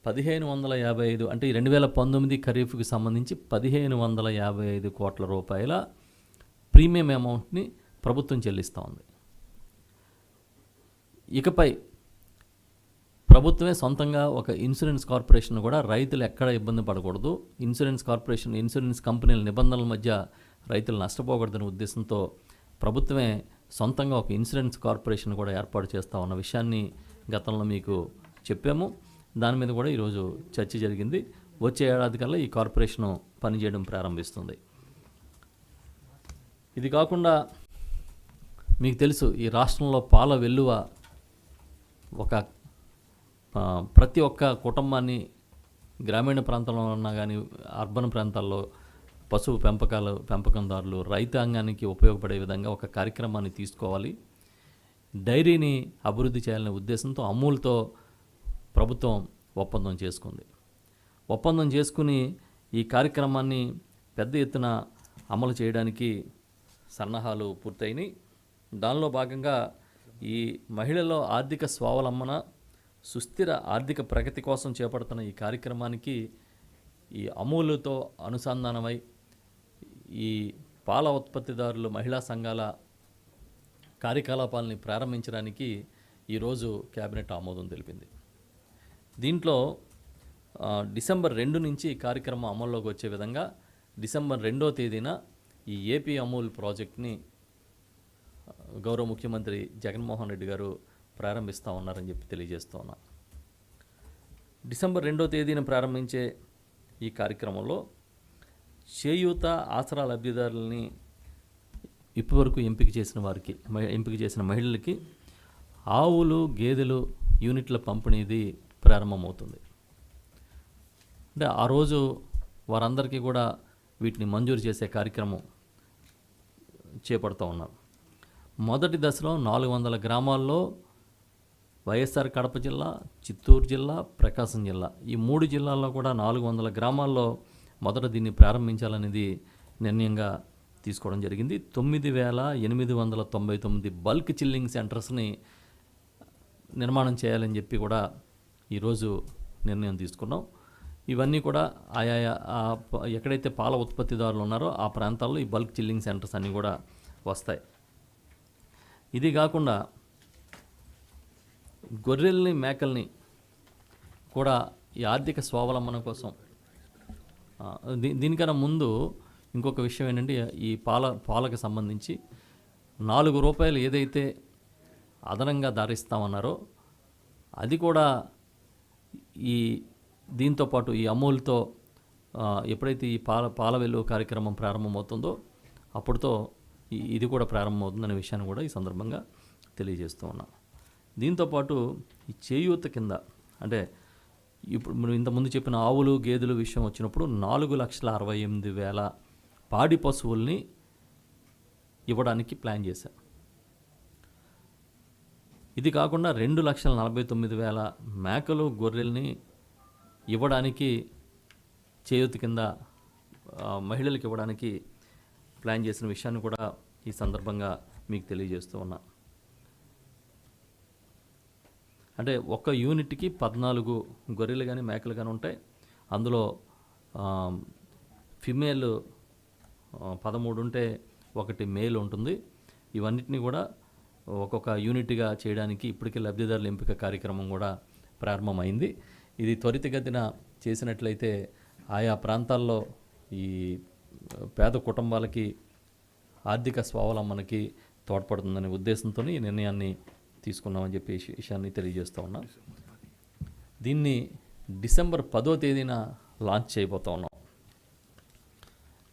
1555 అంటే 2019 ఖరీఫ్కి సంబంధించి 1555 కోట్ల రూపాయల ప్రీమియం అమౌంట్ని ప్రభుత్వం చెల్లిస్తూ ఉంది. ఇకపై ప్రభుత్వమే సొంతంగా ఒక ఇన్సూరెన్స్ కార్పొరేషన్ కూడా రైతులు ఎక్కడ ఇబ్బంది పడకూడదు, ఇన్సూరెన్స్ కార్పొరేషన్ ఇన్సూరెన్స్ కంపెనీల నిబంధనల మధ్య రైతులు నష్టపోకూడదనే ఉద్దేశంతో ప్రభుత్వమే సొంతంగా ఒక ఇన్సూరెన్స్ కార్పొరేషన్ కూడా ఏర్పాటు చేస్తూ ఉన్న విషయాన్ని గతంలో మీకు చెప్పాము. దాని మీద కూడా ఈరోజు చర్చ జరిగింది. వచ్చే ఏడాది కల్లా ఈ కార్పొరేషను పనిచేయడం ప్రారంభిస్తుంది. ఇది కాకుండా మీకు తెలుసు ఈ రాష్ట్రంలో పాల వెల్లువ ప్రతి ఒక్క కుటుంబాన్ని గ్రామీణ ప్రాంతంలో ఉన్నా కానీ అర్బన్ ప్రాంతాల్లో పశువు పెంపకందారులు రైతాంగానికి ఉపయోగపడే విధంగా ఒక కార్యక్రమాన్ని తీసుకోవాలి. డైరీని అభివృద్ధి చేయాలనే ఉద్దేశంతో అమూల్తో ప్రభుత్వం ఒప్పందం చేసుకుని ఈ కార్యక్రమాన్ని పెద్ద ఎత్తున అమలు చేయడానికి సన్నాహాలు పూర్తయినాయి. దానిలో భాగంగా ఈ మహిళల్లో ఆర్థిక స్వావలంబన సుస్థిర ఆర్థిక ప్రగతి కోసం చేపడుతున్న ఈ కార్యక్రమానికి ఈ అమూలుతో అనుసంధానమై ఈ పాల ఉత్పత్తిదారులు మహిళా సంఘాల కార్యకలాపాలని ప్రారంభించడానికి ఈరోజు కేబినెట్ ఆమోదం తెలిపింది. దీంట్లో డిసెంబర్ 2 నుంచి ఈ కార్యక్రమం అమల్లోకి వచ్చే విధంగా డిసెంబర్ 2వ తేదీన ఈ ఏపీ అమూల్ ప్రాజెక్ట్ని గౌరవ ముఖ్యమంత్రి జగన్మోహన్ రెడ్డి గారు ప్రారంభిస్తూ ఉన్నారని చెప్పి తెలియజేస్తూ ఉన్నా. డిసెంబర్ 2వ తేదీన ప్రారంభించే ఈ కార్యక్రమంలో చేయూత ఆసరా లబ్ధిదారులని ఇప్పటివరకు ఎంపిక చేసిన మహిళలకి ఆవులు గేదెలు యూనిట్ల పంపిణీది ప్రారంభమవుతుంది. అంటే ఆ రోజు వారందరికీ కూడా వీటిని మంజూరు చేసే కార్యక్రమం చేపడుతూ ఉన్నారు. మొదటి దశలో 400 గ్రామాల్లో వైఎస్ఆర్ కడప జిల్లా, చిత్తూరు జిల్లా, ప్రకాశం జిల్లా ఈ 3 జిల్లాల్లో కూడా 400 గ్రామాల్లో మొదట దీన్ని ప్రారంభించాలనేది నిర్ణయంగా తీసుకోవడం జరిగింది. 9899 బల్క్ చిల్లింగ్ సెంటర్స్ని నిర్మాణం చేయాలని చెప్పి కూడా ఈరోజు నిర్ణయం తీసుకున్నాం. ఇవన్నీ కూడా ఆయా ఎక్కడైతే పాల ఉత్పత్తిదారులు ఉన్నారో ఆ ప్రాంతాల్లో ఈ బల్క్ చిల్లింగ్ సెంటర్స్ అన్నీ కూడా వస్తాయి. ఇది కాకుండా గొర్రెల్ని మేకల్ని కూడా ఈ ఆర్థిక స్వావలంబన కోసం దీనికన్నా ముందు ఇంకొక విషయం ఏంటంటే ఈ పాలకు సంబంధించి 4 రూపాయలు ఏదైతే అదనంగా ధరిస్తామన్నారో అది కూడా ఈ దీంతోపాటు ఈ అమూల్తో ఎప్పుడైతే ఈ పాల వెలువ కార్యక్రమం ప్రారంభమవుతుందో అప్పుడుతో ఇది కూడా ప్రారంభమవుతుందనే విషయాన్ని కూడా ఈ సందర్భంగా తెలియజేస్తూ ఉన్నాం. దీంతోపాటు ఈ చేయూత కింద అంటే ఇప్పుడు మనం ఇంతకుముందు చెప్పిన ఆవులు గేదెలు విషయం వచ్చినప్పుడు 4,68,000 పాడి పశువుల్ని ఇవ్వడానికి ప్లాన్ చేశాం. ఇది కాకుండా 2,49,000 మేకలు గొర్రెల్ని ఇవ్వడానికి చేయూత కింద మహిళలకు ఇవ్వడానికి ప్లాన్ చేసిన విషయాన్ని కూడా ఈ సందర్భంగా మీకు తెలియజేస్తూ ఉన్నా. అంటే ఒక్క యూనిట్కి 14 గొర్రెలు కానీ మేకలు కానీ ఉంటాయి. అందులో ఫిమేల్ 13 ఉంటే ఒకటి మేల్ ఉంటుంది. ఇవన్నిటిని కూడా ఒక్కొక్క యూనిట్గా చేయడానికి ఇప్పటికే లబ్ధిదారుల ఎంపిక కార్యక్రమం కూడా ప్రారంభమైంది. ఇది త్వరితగతిన చేసినట్లయితే ఆయా ప్రాంతాల్లో ఈ పేద కుటుంబాలకి ఆర్థిక స్వావలంబనకి తోడ్పడుతుందనే ఉద్దేశంతో ఈ నిర్ణయాన్ని తీసుకున్నామని చెప్పి విషయాన్ని తెలియజేస్తూ ఉన్నాం. దీన్ని డిసెంబర్ 10వ తేదీన లాంచ్ చేయబోతా ఉన్నాం.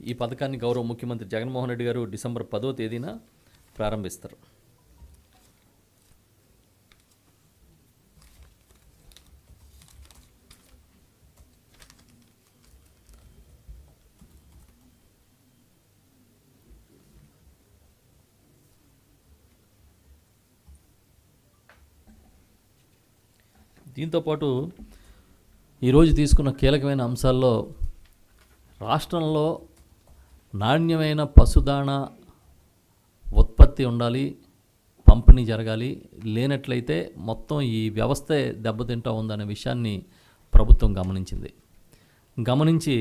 ఈ పథకాన్ని గౌరవ ముఖ్యమంత్రి జగన్మోహన్ రెడ్డి గారు డిసెంబర్ 10వ తేదీన ప్రారంభిస్తారు. దీంతోపాటు ఈరోజు తీసుకున్న కీలకమైన అంశాల్లో రాష్ట్రంలో నాణ్యమైన పశుదాణా ఉత్పత్తి ఉండాలి, పంపిణీ జరగాలి. లేనట్లయితే మొత్తం ఈ వ్యవస్థే దెబ్బతింటా ఉందనే విషయాన్ని ప్రభుత్వం గమనించి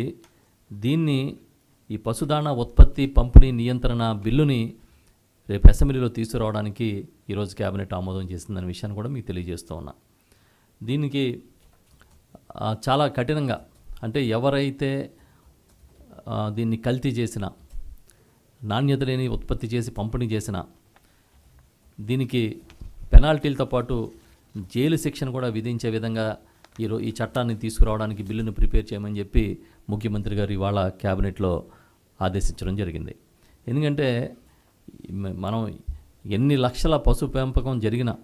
దీన్ని ఈ పశుదాణా ఉత్పత్తి పంపిణీ నియంత్రణ బిల్లుని రేపు అసెంబ్లీలో తీసుకురావడానికి ఈరోజు కేబినెట్ ఆమోదం చేసిందనే విషయాన్ని కూడా మీకు తెలియజేస్తూ ఉన్నా. దీనికి చాలా కఠినంగా, అంటే ఎవరైతే దీన్ని కల్తీ చేసినా, నాణ్యత లేని ఉత్పత్తి చేసి పంపిణీ చేసినా దీనికి పెనాల్టీలతో పాటు జైలు శిక్షను కూడా విధించే విధంగా ఈ చట్టాన్ని తీసుకురావడానికి బిల్లును ప్రిపేర్ చేయమని చెప్పి ముఖ్యమంత్రి గారు ఇవాళ క్యాబినెట్లో ఆదేశించడం జరిగింది. ఎందుకంటే మనం ఎన్ని లక్షల పశు పెంపకం జరిగినా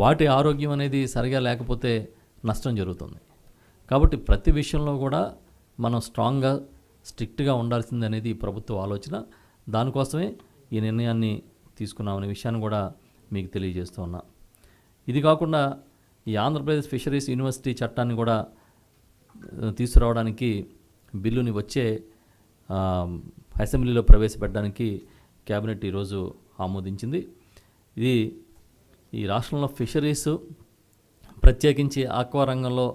వాటి ఆరోగ్యం అనేది సరిగా లేకపోతే నష్టం జరుగుతుంది. కాబట్టి ప్రతి విషయంలో కూడా మనం స్ట్రిక్ట్గా ఉండాల్సింది అనేది ప్రభుత్వ ఆలోచన. దానికోసమే ఈ నిర్ణయాన్ని తీసుకున్నామనే విషయాన్ని కూడా మీకు తెలియజేస్తూ ఉన్నా. ఇది కాకుండా ఈ ఆంధ్రప్రదేశ్ ఫిషరీస్ యూనివర్సిటీ చట్టాన్ని కూడా తీసుకురావడానికి బిల్లుని వచ్చే అసెంబ్లీలో ప్రవేశపెట్టడానికి కేబినెట్ ఈరోజు ఆమోదించింది. ఇది ఈ రాష్ట్రంలో ఫిషరీస్, ప్రత్యేకించి ఆక్వా రంగంలో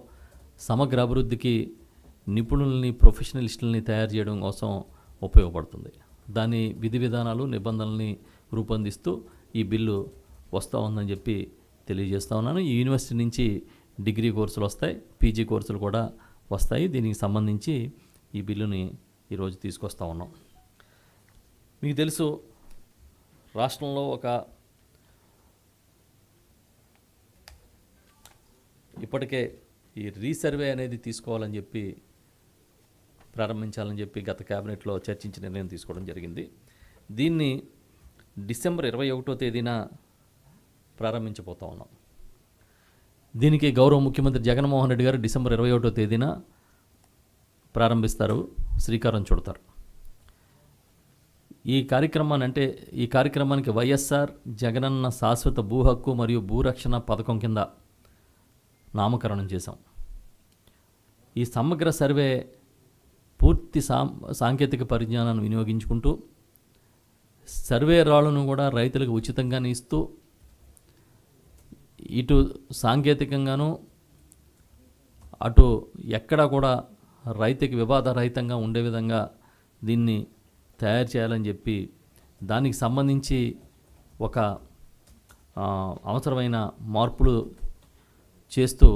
సమగ్ర అభివృద్ధికి నిపుణుల్ని, ప్రొఫెషనలిస్టులని తయారు చేయడం కోసం ఉపయోగపడుతుంది. దాని విధి విధానాలు, నిబంధనల్ని రూపొందిస్తూ ఈ బిల్లు వస్తూ ఉందని చెప్పి తెలియజేస్తూ ఉన్నాను. ఈ యూనివర్సిటీ నుంచి డిగ్రీ కోర్సులు వస్తాయి, పీజీ కోర్సులు కూడా వస్తాయి. దీనికి సంబంధించి ఈ బిల్లుని ఈరోజు తీసుకొస్తూ ఉన్నాం. మీకు తెలుసు, రాష్ట్రంలో ఇప్పటికే ఈ రీసర్వే అనేది తీసుకోవాలని చెప్పి, ప్రారంభించాలని చెప్పి గత క్యాబినెట్లో చర్చించి నిర్ణయం తీసుకోవడం జరిగింది. దీన్ని డిసెంబర్ 21వ తేదీన ప్రారంభించబోతా ఉన్నాం. దీనికి గౌరవ ముఖ్యమంత్రి జగన్మోహన్ రెడ్డి గారు డిసెంబర్ 21వ తేదీన ప్రారంభిస్తారు, శ్రీకారం చుడతారు. ఈ కార్యక్రమానికి వైఎస్ఆర్ జగనన్న శాశ్వత భూ హక్కు మరియు భూరక్షణ పథకం కింద నామకరణం చేశాం. ఈ సమగ్ర సర్వే పూర్తి సాంకేతిక పరిజ్ఞానాన్ని వినియోగించుకుంటూ సర్వే రాళ్లను కూడా రైతులకు ఉచితంగానే ఇస్తూ, ఇటు సాంకేతికంగాను అటు ఎక్కడా కూడా రైతుకి వివాదరహితంగా ఉండే విధంగా దీన్ని తయారు చేయాలని చెప్పి, దానికి సంబంధించి ఒక అవసరమైన మార్పులు చేస్తూ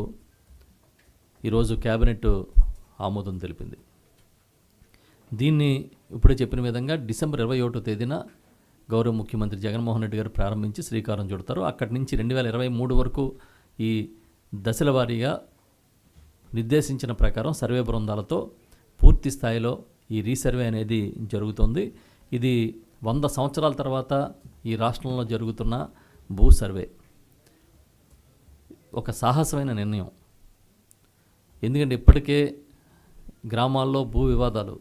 ఈరోజు కేబినెట్ ఆమోదం తెలిపింది. దీన్ని ఇప్పుడే చెప్పిన విధంగా డిసెంబర్ 21వ తేదీన గౌరవ ముఖ్యమంత్రి జగన్మోహన్ రెడ్డి గారు ప్రారంభించి శ్రీకారం చుడతారు. అక్కడి నుంచి 2023 వరకు ఈ దశల వారీగా నిర్దేశించిన ప్రకారం సర్వే బృందాలతో పూర్తి స్థాయిలో ఈ రీసర్వే అనేది జరుగుతుంది. ఇది 100 సంవత్సరాల తర్వాత ఈ రాష్ట్రంలో జరుగుతున్న భూ సర్వే ఒక సాహసమైన నిర్ణయం. ఎందుకంటే ఇప్పటికే గ్రామాల్లో భూ వివాదాలు,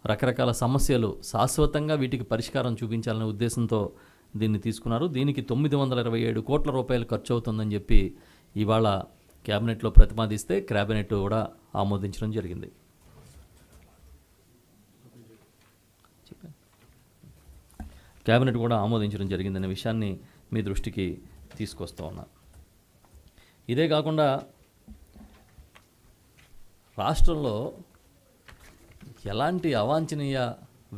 రకరకాల సమస్యలు, శాశ్వతంగా వీటికి పరిష్కారం చూపించాలనే ఉద్దేశంతో దీన్ని తీసుకున్నారు. దీనికి 927 కోట్ల రూపాయలు ఖర్చు అవుతుందని చెప్పి ఇవాళ క్యాబినెట్లో ప్రతిపాదిస్తే క్యాబినెట్ కూడా ఆమోదించడం జరిగింది. క్యాబినెట్ కూడా ఆమోదించడం జరిగిందనే విషయాన్ని మీ దృష్టికి తీసుకొస్తూ ఉన్నా. ఇదే కాకుండా రాష్ట్రంలో ఎలాంటి అవాంఛనీయ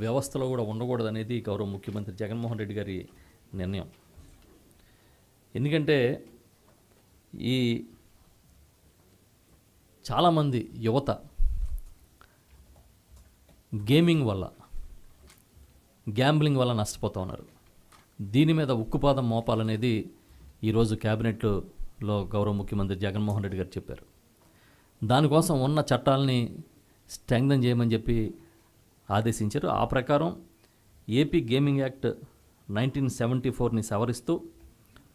వ్యవస్థలో కూడా ఉండకూడదనేది గౌరవ ముఖ్యమంత్రి జగన్మోహన్ రెడ్డి గారి నిర్ణయం. ఎందుకంటే ఈ చాలామంది యువత గ్యాంబ్లింగ్ వల్ల నష్టపోతూ ఉన్నారు. దీని మీద ఉక్కుపాదం మోపాలనేది ఈరోజు క్యాబినెట్లో గౌరవ ముఖ్యమంత్రి జగన్మోహన్ రెడ్డి గారు చెప్పారు. దానికోసం ఉన్న చట్టాలని స్ట్రెంగ్థన్ చేయమని చెప్పి ఆదేశించారు. ఆ ప్రకారం ఏపీ గేమింగ్ యాక్ట్ 1974ని సవరిస్తూ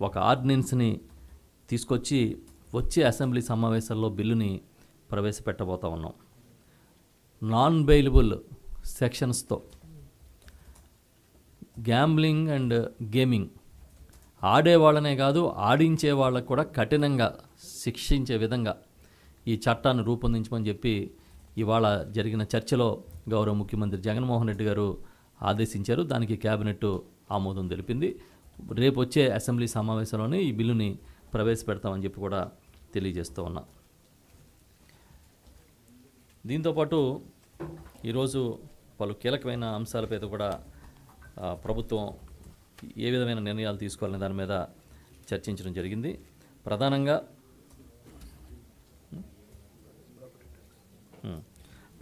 ఒక ఆర్డినెన్స్ని తీసుకొచ్చి వచ్చే అసెంబ్లీ సమావేశాల్లో బిల్లుని ప్రవేశపెట్టబోతా ఉన్నాం. నాన్ బెయిలబుల్ సెక్షన్స్తో గ్యాంబ్లింగ్ అండ్ గేమింగ్ ఆడేవాళ్ళనే కాదు ఆడించే వాళ్ళకు కూడా కఠినంగా శిక్షించే విధంగా ఈ చట్టాన్ని రూపొందించమని చెప్పి ఇవాళ జరిగిన చర్చలో గౌరవ ముఖ్యమంత్రి జగన్మోహన్ రెడ్డి గారు ఆదేశించారు. దానికి కేబినెట్ ఆమోదం తెలిపింది. రేపు వచ్చే అసెంబ్లీ సమావేశంలోనే ఈ బిల్లుని ప్రవేశపెడతామని చెప్పి కూడా తెలియజేస్తూ ఉన్నా. దీంతోపాటు ఈరోజు పలు కీలకమైన అంశాలపై కూడా ప్రభుత్వం ఏ విధమైన నిర్ణయాలు తీసుకోవాలనే దాని మీద చర్చించడం జరిగింది.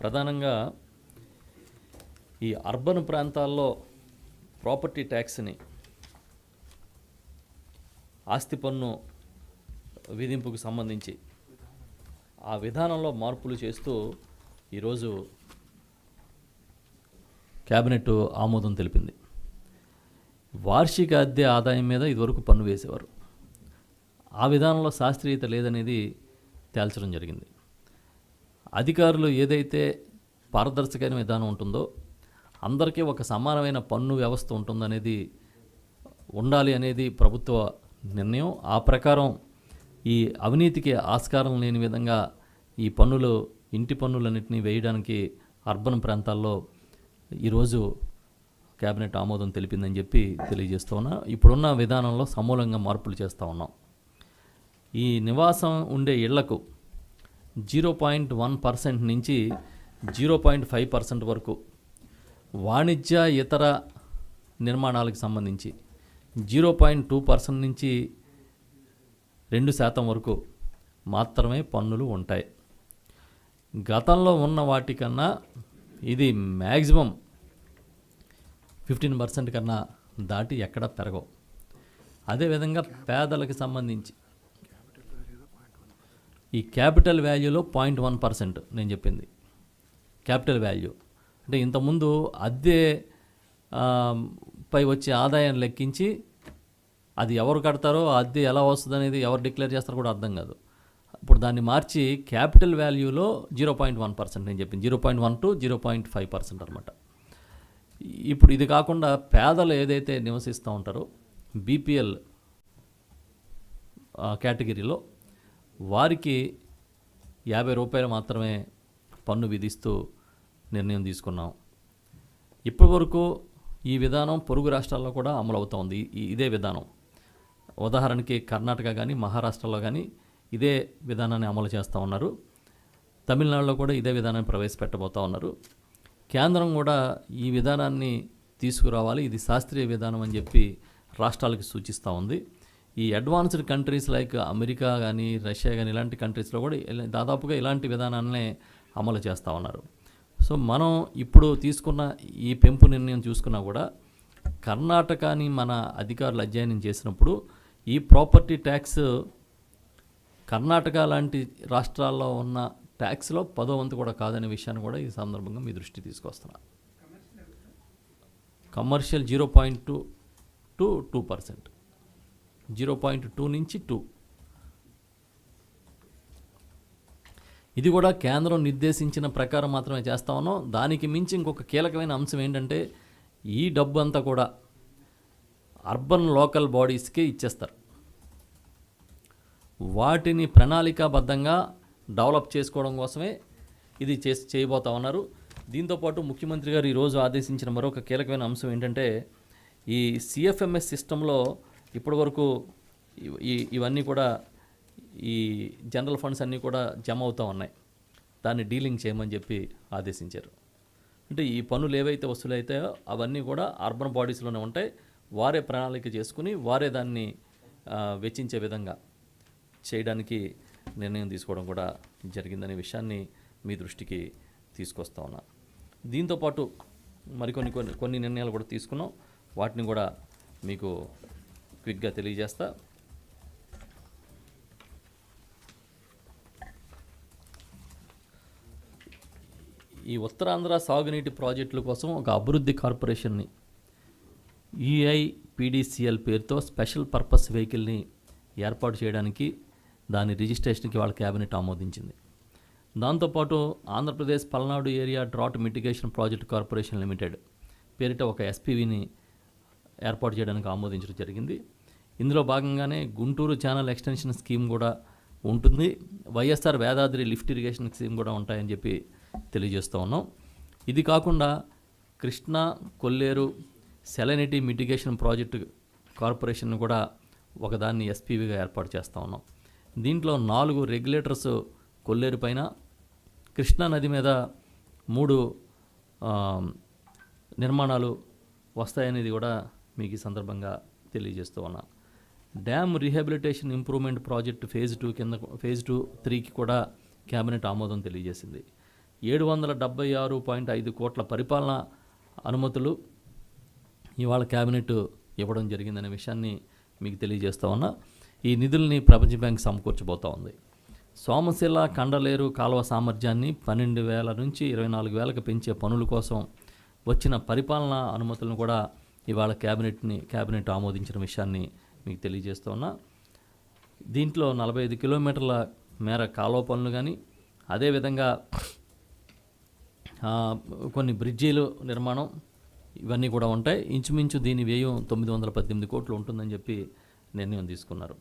ప్రధానంగా ఈ అర్బన్ ప్రాంతాల్లో ప్రాపర్టీ ట్యాక్స్ని ఆస్తి పన్ను విధింపుకు సంబంధించి ఆ విధానంలో మార్పులు చేస్తూ ఈరోజు కేబినెట్ ఆమోదం తెలిపింది. వార్షిక అద్దె ఆదాయం మీద ఇదివరకు పన్ను వేసేవారు. ఆ విధానంలో శాస్త్రీయత లేదనేది తేల్చడం జరిగింది. అధికారులు ఏదైతే పారదర్శకమైన విధానం ఉంటుందో, అందరికీ ఒక సమానమైన పన్ను వ్యవస్థ ఉంటుందనేది ఉండాలి అనేది ప్రభుత్వ నిర్ణయం. ఆ ప్రకారం ఈ అవినీతికి ఆస్కారం లేని విధంగా ఈ పన్నులు, ఇంటి పన్నులన్నింటినీ వేయడానికి అర్బన్ ప్రాంతాల్లో ఈరోజు కేబినెట్ ఆమోదం తెలిపిందని చెప్పి తెలియజేస్తూ ఉన్నా. ఇప్పుడున్న విధానంలో సమూలంగా మార్పులు చేస్తూ ఉన్నాం. ఈ నివాసం ఉండే ఇళ్లకు 0.1% నుంచి 0.5% వరకు, వాణిజ్య ఇతర నిర్మాణాలకు సంబంధించి 0.2% నుంచి 2% వరకు మాత్రమే పన్నులు ఉంటాయి. గతంలో ఉన్న వాటికన్నా ఇది మ్యాక్సిమం 15% కన్నా దాటి ఎక్కడ పెరగవు. అదేవిధంగా పేదలకు సంబంధించి ఈ క్యాపిటల్ వాల్యూలో 0.1% నేను చెప్పింది క్యాపిటల్ వాల్యూ. అంటే ఇంతకుముందు అద్దె పై వచ్చే ఆదాయాన్ని లెక్కించి అది ఎవరు కడతారో, ఆ అద్దె ఎలా వస్తుంది అనేది ఎవరు డిక్లేర్ చేస్తారో కూడా అర్థం కాదు. ఇప్పుడు దాన్ని మార్చి క్యాపిటల్ వాల్యూలో 0.1% నేను చెప్పింది 0.1 to 0.5% అనమాట. ఇప్పుడు ఇది కాకుండా పేదలు ఏదైతే నివసిస్తూ ఉంటారో బీపీఎల్ కేటగిరీలో వారికి ₹50 మాత్రమే పన్ను విధిస్తూ నిర్ణయం తీసుకున్నాం. ఇప్పటివరకు ఈ విధానం పొరుగు రాష్ట్రాల్లో కూడా అమలు అవుతోంది. ఇదే విధానం ఉదాహరణకి కర్ణాటక కానీ మహారాష్ట్రలో కానీ ఇదే విధానాన్ని అమలు చేస్తూ ఉన్నారు. తమిళనాడులో కూడా ఇదే విధానాన్ని ప్రవేశపెట్టబోతూ ఉన్నారు. కేంద్రం కూడా ఈ విధానాన్ని తీసుకురావాలి, ఇది శాస్త్రీయ విధానం అని చెప్పి రాష్ట్రాలకు సూచిస్తూ ఉంది. ఈ అడ్వాన్స్డ్ కంట్రీస్ లైక్ అమెరికా కానీ రష్యా కానీ ఇలాంటి కంట్రీస్లో కూడా దాదాపుగా ఇలాంటి విధానాన్నే అమలు చేస్తూ ఉన్నారు. సో మనం ఇప్పుడు తీసుకున్న ఈ పెంపు నిర్ణయం చూసుకున్నా కూడా కర్ణాటకని మన అధికారులు అధ్యయనం చేసినప్పుడు ఈ ప్రాపర్టీ ట్యాక్స్ కర్ణాటక లాంటి రాష్ట్రాల్లో ఉన్న ట్యాక్స్లో 10వ వంతు కూడా కాదనే విషయాన్ని కూడా ఈ సందర్భంగా మీ దృష్టి తీసుకొస్తున్నా. కమర్షియల్ 0.2 to 2%, 0.2 నుంచి 2. ఇది కూడా కేంద్రం నిర్దేశించిన ప్రకారం మాత్రమే చేస్తా ఉన్నాం. దానికి మించి ఇంకొక కీలకమైన అంశం ఏంటంటే ఈ డబ్బు అంతా కూడా అర్బన్ లోకల్ బాడీస్కే ఇచ్చేస్తారు. వాటిని ప్రణాళికాబద్ధంగా డెవలప్ చేసుకోవడం కోసమే ఇది చేయబోతా ఉన్నారు. దీంతోపాటు ముఖ్యమంత్రి గారు ఈరోజు ఆదేశించిన మరొక కీలకమైన అంశం ఏంటంటే ఈ సిఎఫ్ఎంఎస్ సిస్టంలో ఇప్పటివరకు ఇవన్నీ కూడా ఈ జనరల్ ఫండ్స్ అన్నీ కూడా జమ అవుతూ ఉన్నాయి. దాన్ని డీలింగ్ చేయమని చెప్పి ఆదేశించారు. అంటే ఈ పన్నులు ఏవైతే వసూలు అవుతాయో అవన్నీ కూడా అర్బన్ బాడీస్లోనే ఉంటాయి. వారే ప్రణాళిక చేసుకుని వారే దాన్ని వెచ్చించే విధంగా చేయడానికి నిర్ణయం తీసుకోవడం కూడా జరిగిందనే విషయాన్ని మీ దృష్టికి తీసుకొస్తా ఉన్నా. దీంతోపాటు కొన్ని నిర్ణయాలు కూడా తీసుకున్నాం. వాటిని కూడా మీకు క్విక్గా తెలియజేస్తా. ఈ ఉత్తరాంధ్ర సాగునీటి ప్రాజెక్టుల కోసం ఒక అభివృద్ధి కార్పొరేషన్ని EIPDCL పేరుతో స్పెషల్ పర్పస్ వెహికల్ని ఏర్పాటు చేయడానికి దాని రిజిస్ట్రేషన్కి వాళ్ళ క్యాబినెట్ ఆమోదించింది. దాంతోపాటు Andhra Pradesh Palnadu area drought mitigation project corporation limited పేరిట ఒక SPVని ఏర్పాటు చేయడానికి ఆమోదించడం జరిగింది. ఇందులో భాగంగానే గుంటూరు ఛానల్ ఎక్స్టెన్షన్ స్కీమ్ కూడా ఉంటుంది. YSR Vedadri lift irrigation scheme కూడా ఉంటాయని చెప్పి తెలియజేస్తూ ఉన్నాం. ఇది కాకుండా కృష్ణా కొల్లేరు సెలనిటీ మిటిగేషన్ ప్రాజెక్టు కార్పొరేషన్ కూడా ఒకదాన్ని ఎస్పీవీగా ఏర్పాటు చేస్తూ ఉన్నాం. దీంట్లో 4 రెగ్యులేటర్స్ కొల్లేరు పైన, కృష్ణా నది మీద 3 నిర్మాణాలు వస్తాయనేది కూడా మీకు ఈ సందర్భంగా తెలియజేస్తూ ఉన్నా. Dam rehabilitation improvement project phase 2 కింద ఫేజ్ 2, 3కి కూడా కేబినెట్ ఆమోదం తెలియజేసింది. 776.5 కోట్ల పరిపాలన అనుమతులు ఇవాళ కేబినెట్ ఇవ్వడం జరిగిందనే విషయాన్ని మీకు తెలియజేస్తూ ఉన్నా. ఈ నిధుల్ని ప్రపంచ బ్యాంక్ సమకూర్చబోతూ ఉంది. సోమశిల కండలేరు కాలువ సామర్థ్యాన్ని 12,000 నుంచి 24,000కి పెంచే పనుల కోసం వచ్చిన పరిపాలనా అనుమతులను కూడా ఇవాళ కేబినెట్ ఆమోదించిన విషయాన్ని మీకు తెలియజేస్తూ ఉన్నా. దీంట్లో 45 కిలోమీటర్ల మేర కాలువ పనులు కానీ, అదేవిధంగా కొన్ని బ్రిడ్జీలు నిర్మాణం ఇవన్నీ కూడా ఉంటాయి. ఇంచుమించు దీని వ్యయం 918 కోట్లు ఉంటుందని చెప్పి నిర్ణయం తీసుకున్నారు.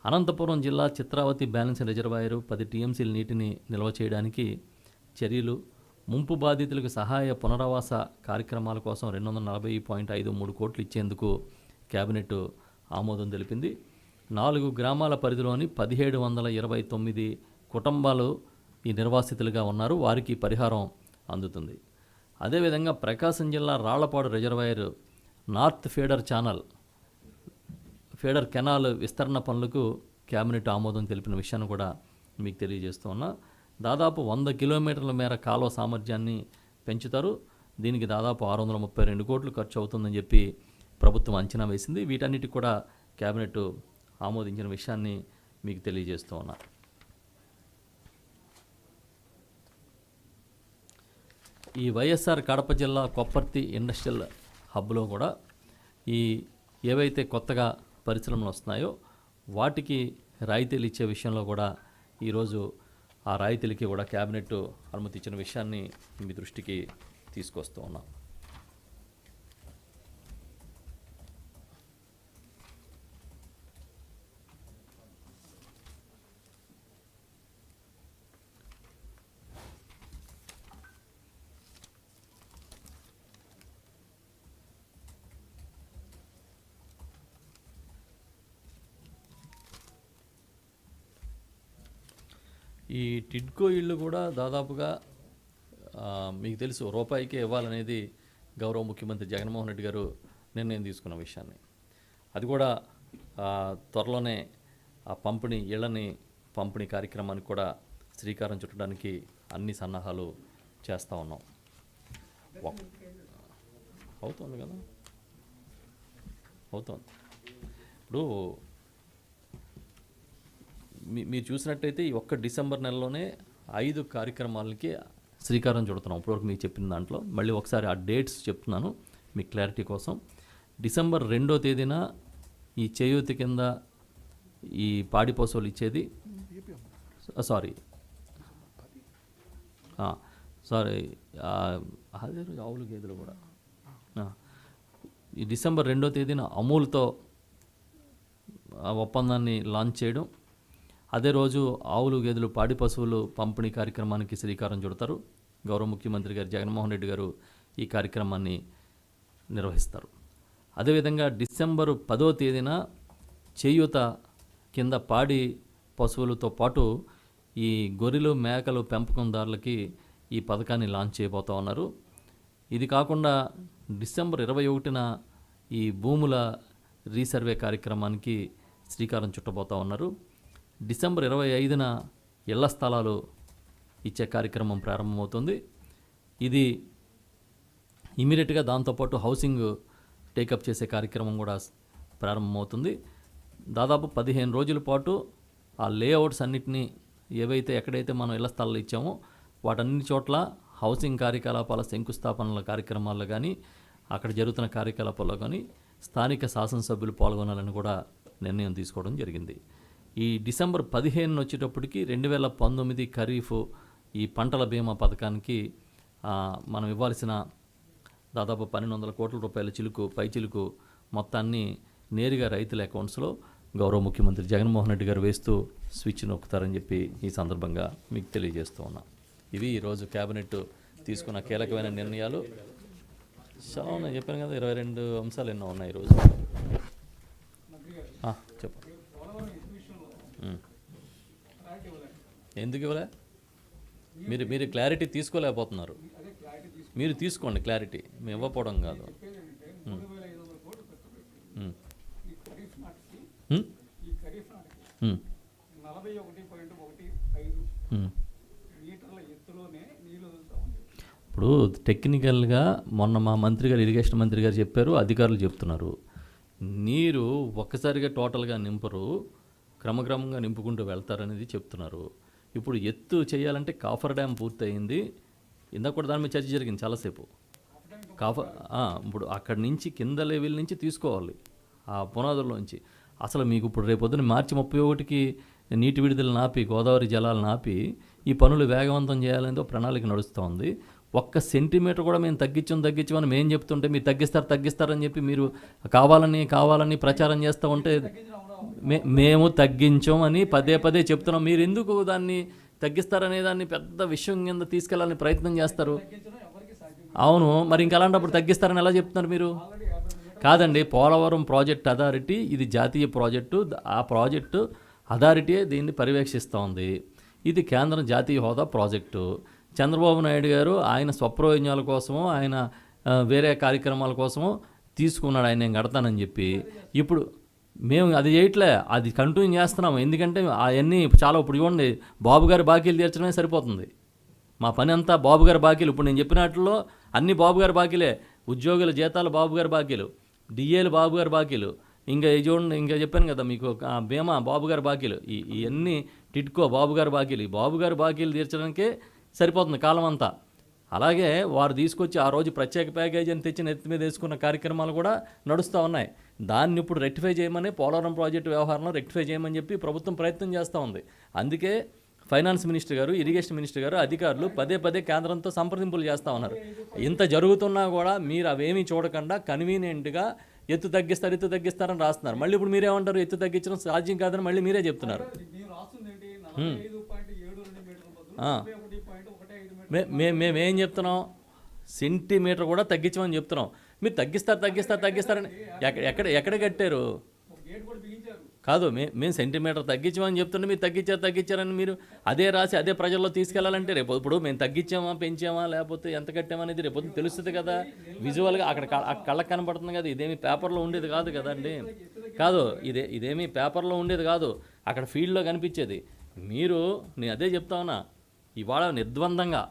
అనంతపురం జిల్లా చిత్రావతి బ్యాలెన్స్ రిజర్వాయరు 10 టీఎంసీల నీటిని నిల్వ చేయడానికి చర్యలు, ముంపు బాధితులకు సహాయ పునరావాస కార్యక్రమాల కోసం 240.53 కోట్లు ఇచ్చేందుకు కేబినెట్ ఆమోదం తెలిపింది. 4 గ్రామాల పరిధిలోని 1729 కుటుంబాలు ఈ నిర్వాసితులుగా ఉన్నారు. వారికి పరిహారం అందుతుంది. అదేవిధంగా ప్రకాశం జిల్లా Rallapadu reservoir north feeder canal విస్తరణ పనులకు కేబినెట్ ఆమోదం తెలిపిన విషయాన్ని కూడా మీకు తెలియజేస్తూ ఉన్నా. దాదాపు 100 కిలోమీటర్ల మేర కాలువ సామర్థ్యాన్ని పెంచుతారు. దీనికి దాదాపు 632 కోట్లు ఖర్చు అవుతుందని చెప్పి ప్రభుత్వం అంచనా వేసింది. వీటన్నిటికి కూడా కేబినెట్ ఆమోదించిన విషయాన్ని మీకు తెలియజేస్తూ ఉన్నా. ఈ వైఎస్ఆర్ కడప జిల్లా కొప్పర్తి ఇండస్ట్రియల్ హబ్లో కూడా ఈ ఏవైతే కొత్తగా పరిశ్రమలు వస్తున్నాయో వాటికి రాయితీలు ఇచ్చే విషయంలో కూడా ఈరోజు ఆ రాయితీలకి కూడా కేబినెట్ అనుమతి ఇచ్చిన విషయాన్ని మీ దృష్టికి తీసుకొస్తూ ఉన్నాం. ఈ టిడ్కో ఇళ్ళు కూడా దాదాపుగా మీకు తెలుసు రూపాయికే ఇవ్వాలనేది గౌరవ ముఖ్యమంత్రి జగన్మోహన్ రెడ్డి గారు నిర్ణయం తీసుకున్న విషయాన్ని, అది కూడా త్వరలోనే ఆ ఇళ్ళని పంపిణీ కార్యక్రమానికి కూడా శ్రీకారం చుట్టడానికి అన్ని సన్నాహాలు చేస్తూ ఉన్నాం. అవుతుంది కదా, అవుతుంది. ఇప్పుడు మీరు చూసినట్టయితే ఈ ఒక్క డిసెంబర్ నెలలోనే 5 కార్యక్రమాలకి శ్రీకారం చుడుతున్నాం. ఇప్పటివరకు మీకు చెప్పిన దాంట్లో మళ్ళీ ఒకసారి ఆ డేట్స్ చెప్తున్నాను మీ క్లారిటీ కోసం. డిసెంబర్ 2వ తేదీన ఈ చేయూతి కింద ఈ పాడి పశువులు ఇచ్చేది, సారీ అదే రోజు ఆవులు గేదెలు కూడా ఈ డిసెంబర్ 2వ తేదీన అమూల్తో ఒప్పందాన్ని లాంచ్ చేయడం, అదే రోజు ఆవులు గేదెలు పాడి పశువులు పంపిణీ కార్యక్రమానికి శ్రీకారం చుడతారు. గౌరవ ముఖ్యమంత్రి గారు జగన్మోహన్ రెడ్డి గారు ఈ కార్యక్రమాన్ని నిర్వహిస్తారు. అదేవిధంగా డిసెంబర్ 10వ తేదీన చేయూత కింద పాడి పశువులతో పాటు ఈ గొర్రెలు మేకలు పెంపకందారులకి ఈ పథకాన్ని లాంచ్ చేయబోతూ ఉన్నారు. ఇది కాకుండా డిసెంబర్ 21న ఈ భూముల రీసర్వే కార్యక్రమానికి శ్రీకారం చుట్టబోతూ ఉన్నారు. డిసెంబర్ 25న ఇళ్ల స్థలాలు ఇచ్చే కార్యక్రమం ప్రారంభమవుతుంది. ఇది ఇమీడియట్గా దాంతోపాటు హౌసింగ్ టేకప్ చేసే కార్యక్రమం కూడా ప్రారంభమవుతుంది. దాదాపు 15 రోజుల పాటు ఆ లేఅవుట్స్ అన్నిటినీ ఎక్కడైతే మనం ఇళ్ల స్థలాలు ఇచ్చామో వాటన్ని చోట్ల హౌసింగ్ కార్యకలాపాల శంకుస్థాపనల కార్యక్రమాల్లో కానీ అక్కడ జరుగుతున్న కార్యకలాపాల్లో కానీ స్థానిక శాసనసభ్యులు పాల్గొనాలని కూడా నిర్ణయం తీసుకోవడం జరిగింది. ఈ డిసెంబర్ 15 వచ్చేటప్పటికి 2019 ఖరీఫ్ ఈ పంటల బీమా పథకానికి మనం ఇవ్వాల్సిన దాదాపు 1,200 కోట్ల రూపాయల పై చిలుకు మొత్తాన్ని నేరుగా రైతుల అకౌంట్స్లో గౌరవ ముఖ్యమంత్రి జగన్మోహన్ రెడ్డి గారు వేస్తూ స్విచ్ నొక్కుతారని చెప్పి ఈ సందర్భంగా మీకు తెలియజేస్తూ ఉన్నా. ఇవి ఈరోజు కేబినెట్ తీసుకున్న కీలకమైన నిర్ణయాలు. చాలా ఉన్నాయి, చెప్పాను కదా, 22 అంశాలు ఎన్నో ఉన్నాయి ఈరోజు. చెప్పు. ఎందుకు ఇవ్వలే? మీరు క్లారిటీ తీసుకోలేకపోతున్నారు. మీరు తీసుకోండి క్లారిటీ, మేము ఇవ్వకపోవడం కాదు. ఇప్పుడు టెక్నికల్గా మొన్న మా మంత్రి గారు, ఇరిగేషన్ మంత్రి గారు చెప్పారు, అధికారులు చెప్తున్నారు, నీరు ఒక్కసారిగా టోటల్గా నింపరు, క్రమక్రమంగా నింపుకుంటూ వెళ్తారనేది చెప్తున్నారు. ఇప్పుడు ఎత్తు చేయాలంటే కాఫర్ డ్యామ్ పూర్తయింది, ఇందాక కూడా దాని మీద చర్చ జరిగింది చాలాసేపు. ఇప్పుడు అక్కడి నుంచి కింద లెవెల్ నుంచి తీసుకోవాలి, ఆ పునాదుల్లోంచి. అసలు మీకు ఇప్పుడు రేపొద్దున మార్చి 31కి నీటి విడుదల ఆపి, గోదావరి జలాలను ఆపి ఈ పనులు వేగవంతం చేయాలనేదో ప్రణాళిక నడుస్తూ ఉంది. ఒక్క సెంటీమీటర్ కూడా మేము తగ్గించమని మేము చెప్తుంటే మీరు తగ్గిస్తారని చెప్పి మీరు కావాలని ప్రచారం చేస్తూ ఉంటే మేము తగ్గించామని పదే చెప్తున్నాం. మీరు ఎందుకు దాన్ని తగ్గిస్తారనే దాన్ని పెద్ద విషయం కింద తీసుకెళ్ళాలని ప్రయత్నం చేస్తారు? అవును, మరి ఇంకా అలాంటప్పుడు తగ్గిస్తారని ఎలా చెప్తున్నారు మీరు? కాదండి, పోలవరం ప్రాజెక్ట్ అథారిటీ ఇది జాతీయ ప్రాజెక్టు, ఆ ప్రాజెక్టు అథారిటీయే దీన్ని పర్యవేక్షిస్తూ ఉంది. ఇది కేంద్రం జాతీయ హోదా ప్రాజెక్టు. చంద్రబాబు నాయుడు గారు ఆయన స్వప్రయోజనాల కోసమో ఆయన వేరే కార్యక్రమాల కోసమో తీసుకున్నాడు, ఆయన నేను కడతానని చెప్పి. ఇప్పుడు మేము అది చేయట్లే, అది కంటిన్యూ చేస్తున్నాము. ఎందుకంటే అవన్నీ చాలా, ఇప్పుడు చూడండి, బాబు గారి బాకీలు తీర్చడమే సరిపోతుంది. మా పని అంతా బాబు గారి బాకీలు. ఇప్పుడు నేను చెప్పినట్లో అన్ని బాబు గారి బాకీలే. ఉద్యోగుల జీతాలు బాబు గారి బాకీలు, డిఏలు బాబు గారి బాకీలు, ఇంకా చూడండి, ఇంకా చెప్పాను కదా మీకు, బీమా బాబు గారి బాకీలు, ఇవన్నీ టిట్కో బాబు గారి బాకీలు. ఈ బాబు గారి బాకీలు తీర్చడానికే సరిపోతుంది కాలం అంతా. అలాగే వారు తీసుకొచ్చి ఆ రోజు ప్రత్యేక ప్యాకేజీ అని తెచ్చి నెత్తి మీద వేసుకున్న కార్యక్రమాలు కూడా నడుస్తూ ఉన్నాయి. దాన్ని ఇప్పుడు రెక్టిఫై చేయమని, పోలవరం ప్రాజెక్టు వ్యవహారంలో రెక్టిఫై చేయమని చెప్పి ప్రభుత్వం ప్రయత్నం చేస్తూ ఉంది. అందుకే ఫైనాన్స్ మినిస్టర్ గారు, ఇరిగేషన్ మినిస్టర్ గారు, అధికారులు పదే కేంద్రంతో సంప్రదింపులు చేస్తూ ఉన్నారు. ఇంత జరుగుతున్నా కూడా మీరు అవేమీ చూడకుండా కన్వీనియంట్గా ఎత్తు తగ్గిస్తారని రాస్తున్నారు. మళ్ళీ ఇప్పుడు మీరేమంటారు? ఎత్తు తగ్గించడం సాధ్యం కాదని మళ్ళీ మీరే చెప్తున్నారు. మేమేం చెప్తున్నాం? సెంటీమీటర్ కూడా తగ్గించమని చెప్తున్నాం. మీరు తగ్గిస్తారని ఎక్కడ కట్టారు? కాదు, మేము సెంటీమీటర్ తగ్గించామని చెప్తుంటే మీరు తగ్గించారని మీరు అదే రాసి అదే ప్రజల్లో తీసుకెళ్లాలంటే రేపు ఇప్పుడు మేము తగ్గించామా, పెంచామా, లేకపోతే ఎంత కట్టామనేది రేపు తెలుస్తుంది కదా. విజువల్గా అక్కడ కళ్ళకు కనపడుతుంది కదా. ఇదేమి పేపర్లో ఉండేది కాదు కదండి. కాదు, ఇదేమీ పేపర్లో ఉండేది కాదు, అక్కడ ఫీల్డ్లో కనిపించేది. నేను అదే చెప్తా ఉన్నా, ఇవాళ నిర్ద్వందంగా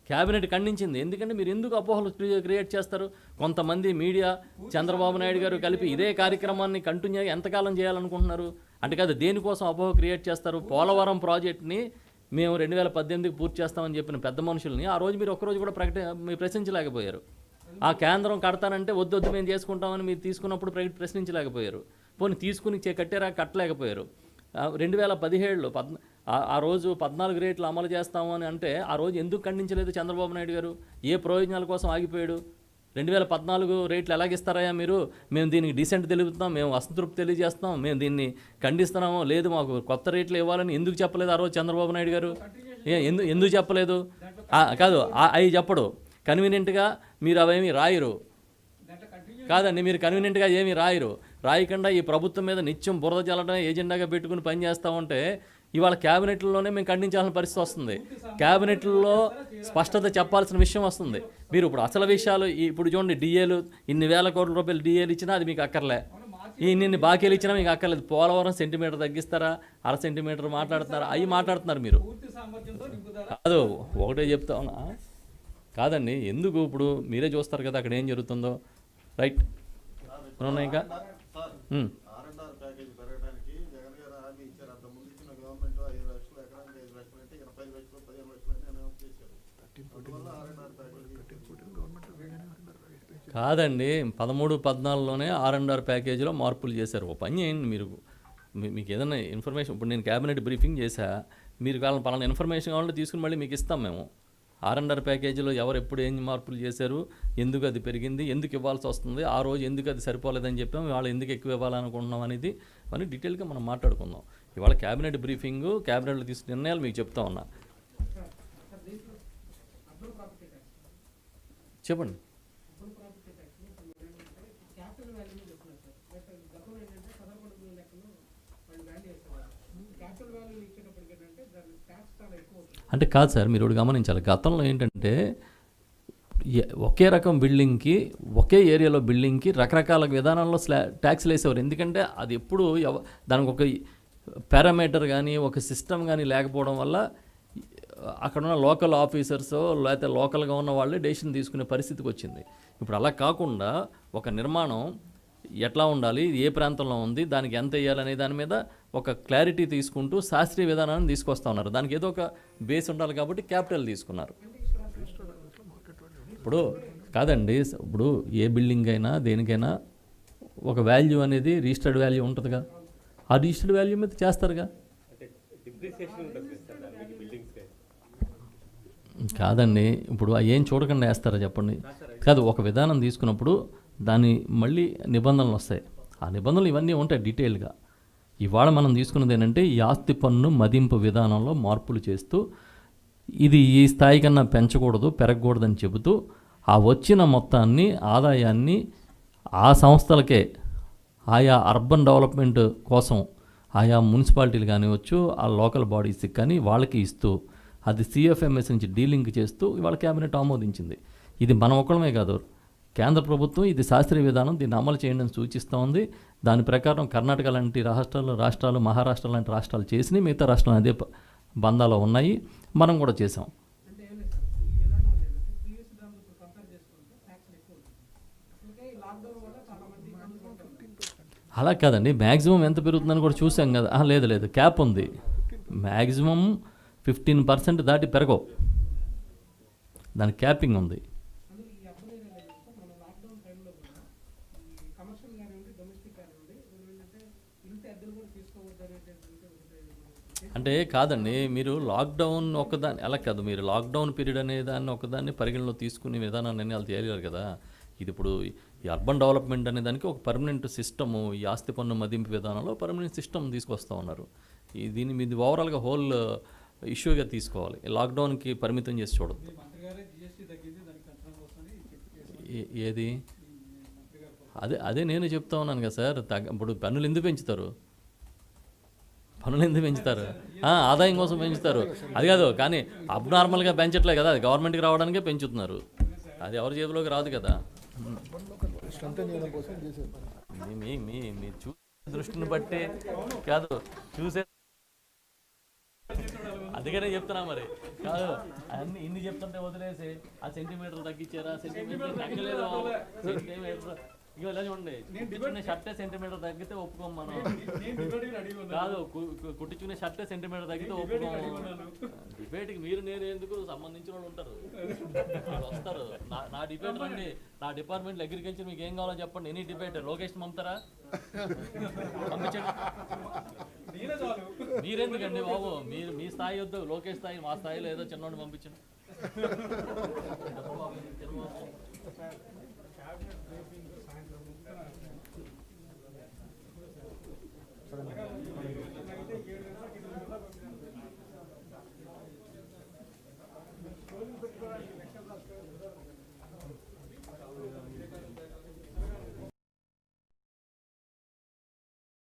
క్యాబినెట్ ఖండించింది. ఎందుకంటే మీరు ఎందుకు అపోహలు క్రియేట్ చేస్తారు? కొంతమంది మీడియా, చంద్రబాబు నాయుడు గారు కలిపి ఇదే కార్యక్రమాన్ని కంటిన్యూ ఎంతకాలం చేయాలనుకుంటున్నారు? అంటే కాదు, దేనికోసం అపోహ క్రియేట్ చేస్తారు? పోలవరం ప్రాజెక్ట్ని మేము 2018కి పూర్తి చేస్తామని చెప్పిన పెద్ద మనుషుల్ని ఆ రోజు మీరు ఒక్కరోజు కూడా మీరు ప్రశ్నించలేకపోయారు. ఆ కేంద్రం కడతానంటే వద్దు మేము చేసుకుంటామని మీరు తీసుకున్నప్పుడు ప్రశ్నించలేకపోయారు. పోనీ తీసుకుని కట్టారా? కట్టలేకపోయారు. 2017లో ఆ రోజు 14 రేట్లు అమలు చేస్తాము అని అంటే ఆ రోజు ఎందుకు ఖండించలేదు చంద్రబాబు నాయుడు గారు? ఏ ప్రయోజనాల కోసం ఆగిపోయాడు? 2014 రేట్లు ఎలాగిస్తారయ్యా మీరు? మేము దీనికి డీసెంట్ తెలుపుతాం, మేము అసంతృప్తి తెలియజేస్తాం, మేము దీన్ని ఖండిస్తున్నాము, లేదు మాకు కొత్త రేట్లు ఇవ్వాలని ఎందుకు చెప్పలేదు ఆ రోజు చంద్రబాబు నాయుడు గారు? ఎందుకు చెప్పలేదు? కాదు, అవి చెప్పడు. కన్వీనియంట్గా మీరు అవేమీ రాయరు కాదండి, మీరు కన్వీనియంట్గా ఏమీ రాయకుండా ఈ ప్రభుత్వం మీద నిత్యం బురద జల్లడం ఏజెండాగా పెట్టుకుని పనిచేస్తూ ఉంటే ఇవాళ క్యాబినెట్లలోనే మేము ఖండించాల్సిన పరిస్థితి వస్తుంది. క్యాబినెట్లో స్పష్టత చెప్పాల్సిన విషయం వస్తుంది. మీరు ఇప్పుడు అసలు విషయాలు ఇప్పుడు చూడండి, డిఏలు ఇన్ని వేల కోట్ల రూపాయలు డిఏలు ఇచ్చినా అది మీకు అక్కర్లే, ఇన్ని బాకీలు ఇచ్చినా మీకు అక్కర్లేదు. పోలవరం సెంటీమీటర్ తగ్గిస్తారా, అర సెంటీమీటర్ మాట్లాడుతున్నారా? అవి మాట్లాడుతున్నారు మీరు. కాదు, ఒకటే చెప్తా ఉన్నా కాదండి, ఎందుకు ఇప్పుడు మీరే చూస్తారు కదా అక్కడ ఏం జరుగుతుందో. రైట్, ఉన్నాయి ఇంకా కాదండి, 13-14లోనే R&R ప్యాకేజీలో మార్పులు చేశారు. ఓ పని చేయండి, మీకు ఏదైనా ఇన్ఫర్మేషన్, ఇప్పుడు నేను క్యాబినెట్ బ్రీఫింగ్ చేశా, మీరు పలానా ఇన్ఫర్మేషన్ కావాలంటే తీసుకుని మళ్ళీ మీకు ఇస్తాం మేము. R&R ప్యాకేజీలో ఎవరు ఎప్పుడు ఏం మార్పులు చేశారు, ఎందుకు అది పెరిగింది, ఎందుకు ఇవ్వాల్సి వస్తుంది, ఆ రోజు ఎందుకు అది సరిపోలేదని చెప్పాం, వాళ్ళు ఎందుకు ఎక్కువ ఇవ్వాలనుకుంటున్నాం అనేది అని డీటెయిల్గా మనం మాట్లాడుకుందాం. ఇవాళ క్యాబినెట్ బ్రీఫింగ్, క్యాబినెట్లో తీసుకున్న నిర్ణయాలు మీకు చెప్తా ఉన్నా. చెప్పండి. అంటే కాదు సార్, మీరు ఒకటి గమనించాలి. గతంలో ఏంటంటే ఒకే రకం బిల్డింగ్కి, ఒకే ఏరియాలో బిల్డింగ్కి రకరకాల విధానాల్లో ట్యాక్స్లు వేసేవారు. ఎందుకంటే అది ఎప్పుడు దానికి ఒక పారామీటర్ కానీ ఒక సిస్టమ్ కానీ లేకపోవడం వల్ల అక్కడ ఉన్న లోకల్ ఆఫీసర్స్ లేకపోతే లోకల్గా ఉన్న వాళ్ళే డెసిషన్ తీసుకునే పరిస్థితికి వచ్చింది. ఇప్పుడు అలా కాకుండా ఒక నిర్మాణం ఎట్లా ఉండాలి, ఏ ప్రాంతంలో ఉంది, దానికి ఎంత వేయాలనే దాని మీద ఒక క్లారిటీ తీసుకుంటూ శాస్త్రీయ విధానాన్ని తీసుకొస్తా ఉన్నారు. దానికి ఏదో ఒక బేస్ ఉండాలి కాబట్టి క్యాపిటల్ తీసుకున్నారు. ఇప్పుడు కాదండి, ఇప్పుడు ఏ బిల్డింగ్ అయినా దేనికైనా ఒక వాల్యూ అనేది రిజిస్టర్డ్ వాల్యూ ఉంటుందిగా, ఆ రిజిస్టర్డ్ వాల్యూ మీద చేస్తారుగా. కాదండి, ఇప్పుడు ఏం చూడకుండా వేస్తారా చెప్పండి. కాదు, ఒక విధానం తీసుకున్నప్పుడు దాని మళ్ళీ నిబంధనలు వస్తాయి. ఆ నిబంధనలు ఇవన్నీ ఉంటాయి డీటెయిల్గా. ఇవాళ మనం తీసుకున్నది ఏంటంటే ఈ ఆస్తి పన్ను మదింపు విధానంలో మార్పులు చేస్తూ ఇది ఈ స్థాయి కన్నా పెంచకూడదు, పెరగకూడదని చెబుతూ ఆ వచ్చిన మొత్తాన్ని, ఆదాయాన్ని ఆ సంస్థలకే, ఆయా అర్బన్ డెవలప్మెంట్ కోసం ఆయా మున్సిపాలిటీలు కానివచ్చు, ఆ లోకల్ బాడీస్కి కానీ వాళ్ళకి ఇస్తూ అది CFMS నుంచి డీలింక్ చేస్తూ ఇవాళ క్యాబినెట్ ఆమోదించింది. ఇది మనం ఒక్కడమే కాదు, కేంద్ర ప్రభుత్వం ఇది శాస్త్రీయ విధానం, దీన్ని అమలు చేయండి అని సూచిస్తూ ఉంది. దాని ప్రకారం కర్ణాటక లాంటి రాష్ట్రాలు, మహారాష్ట్ర లాంటి రాష్ట్రాలు చేసినాయి, మిగతా రాష్ట్రాలు అదే బంధాలో ఉన్నాయి, మనం కూడా చేసాం. అలా కాదండి, మ్యాక్సిమం ఎంత పెరుగుతుందని కూడా చూసాం కదా. లేదు, క్యాప్ ఉంది. మ్యాక్సిమం 15% దాటి పెరగవు, దాని క్యాపింగ్ ఉంది. అంటే కాదండి, మీరు లాక్డౌన్ ఒకదాన్ని అలా కాదు, మీరు లాక్డౌన్ పీరియడ్ అనే దాన్ని ఒకదాన్ని పరిగణలో తీసుకునే విధానాన్ని వాళ్ళు చేయలేరు కదా. ఇది ఇప్పుడు ఈ అర్బన్ డెవలప్మెంట్ అనే దానికి ఒక పర్మనెంట్ సిస్టము, ఈ ఆస్తి పన్ను మదింపు విధానంలో పర్మనెంట్ సిస్టమ్ తీసుకొస్తూ ఉన్నారు. దీన్ని మీది ఓవరాల్గా హోల్ ఇష్యూగా తీసుకోవాలి, లాక్డౌన్కి పరిమితం చేసి చూడద్దు. ఏది అదే నేను చెప్తా ఉన్నాను కదా సార్. ఇప్పుడు పన్నులు ఎందుకు పెంచుతారు, ఆదాయం కోసం పెంచుతారు, అది కాదు. కానీ అబ్నార్మల్గా పెంచట్లే కదా, అది గవర్నమెంట్కి రావడానికే పెంచుతున్నారు, అది ఎవరి జేబులోకి రాదు కదా. మీ దృష్టిని బట్టి కాదు చూసే, అందుకనే చెప్తున్నా మరి. కాదు అన్ని ఇన్ని చెప్తుంటే వదిలేసి ఆ సెంటీమీటర్ తగ్గించారా, సెంటీమీటర్ తగ్గలేదు, సెంటీమీటర్ ఇక ఇలా చూడండి, కుట్టించుకునే షర్టే సెంటీమీటర్ తగ్గితే ఒప్పుకోం మనం. కాదు, కుట్టించుకునే షర్టే సెంటీమీటర్ తగ్గితే ఒప్పుకోం. డిబేట్కి మీరు నేను ఎందుకు, సంబంధించిన వాళ్ళు ఉంటారు, వాళ్ళు వస్తారు. నా డిబేట్ రండి, నా డిపార్ట్మెంట్లో అగ్రికల్చర్ మీకు ఏం కావాలో చెప్పండి, ఎనీ డిబేట్. లోకేష్ పంపుతారా, పంపించండి. మీరెందుకండి బాబు, మీరు మీ స్థాయి వద్దు, లోకేష్ స్థాయి, మా స్థాయిలో ఏదో చిన్నోడిని పంపించండి.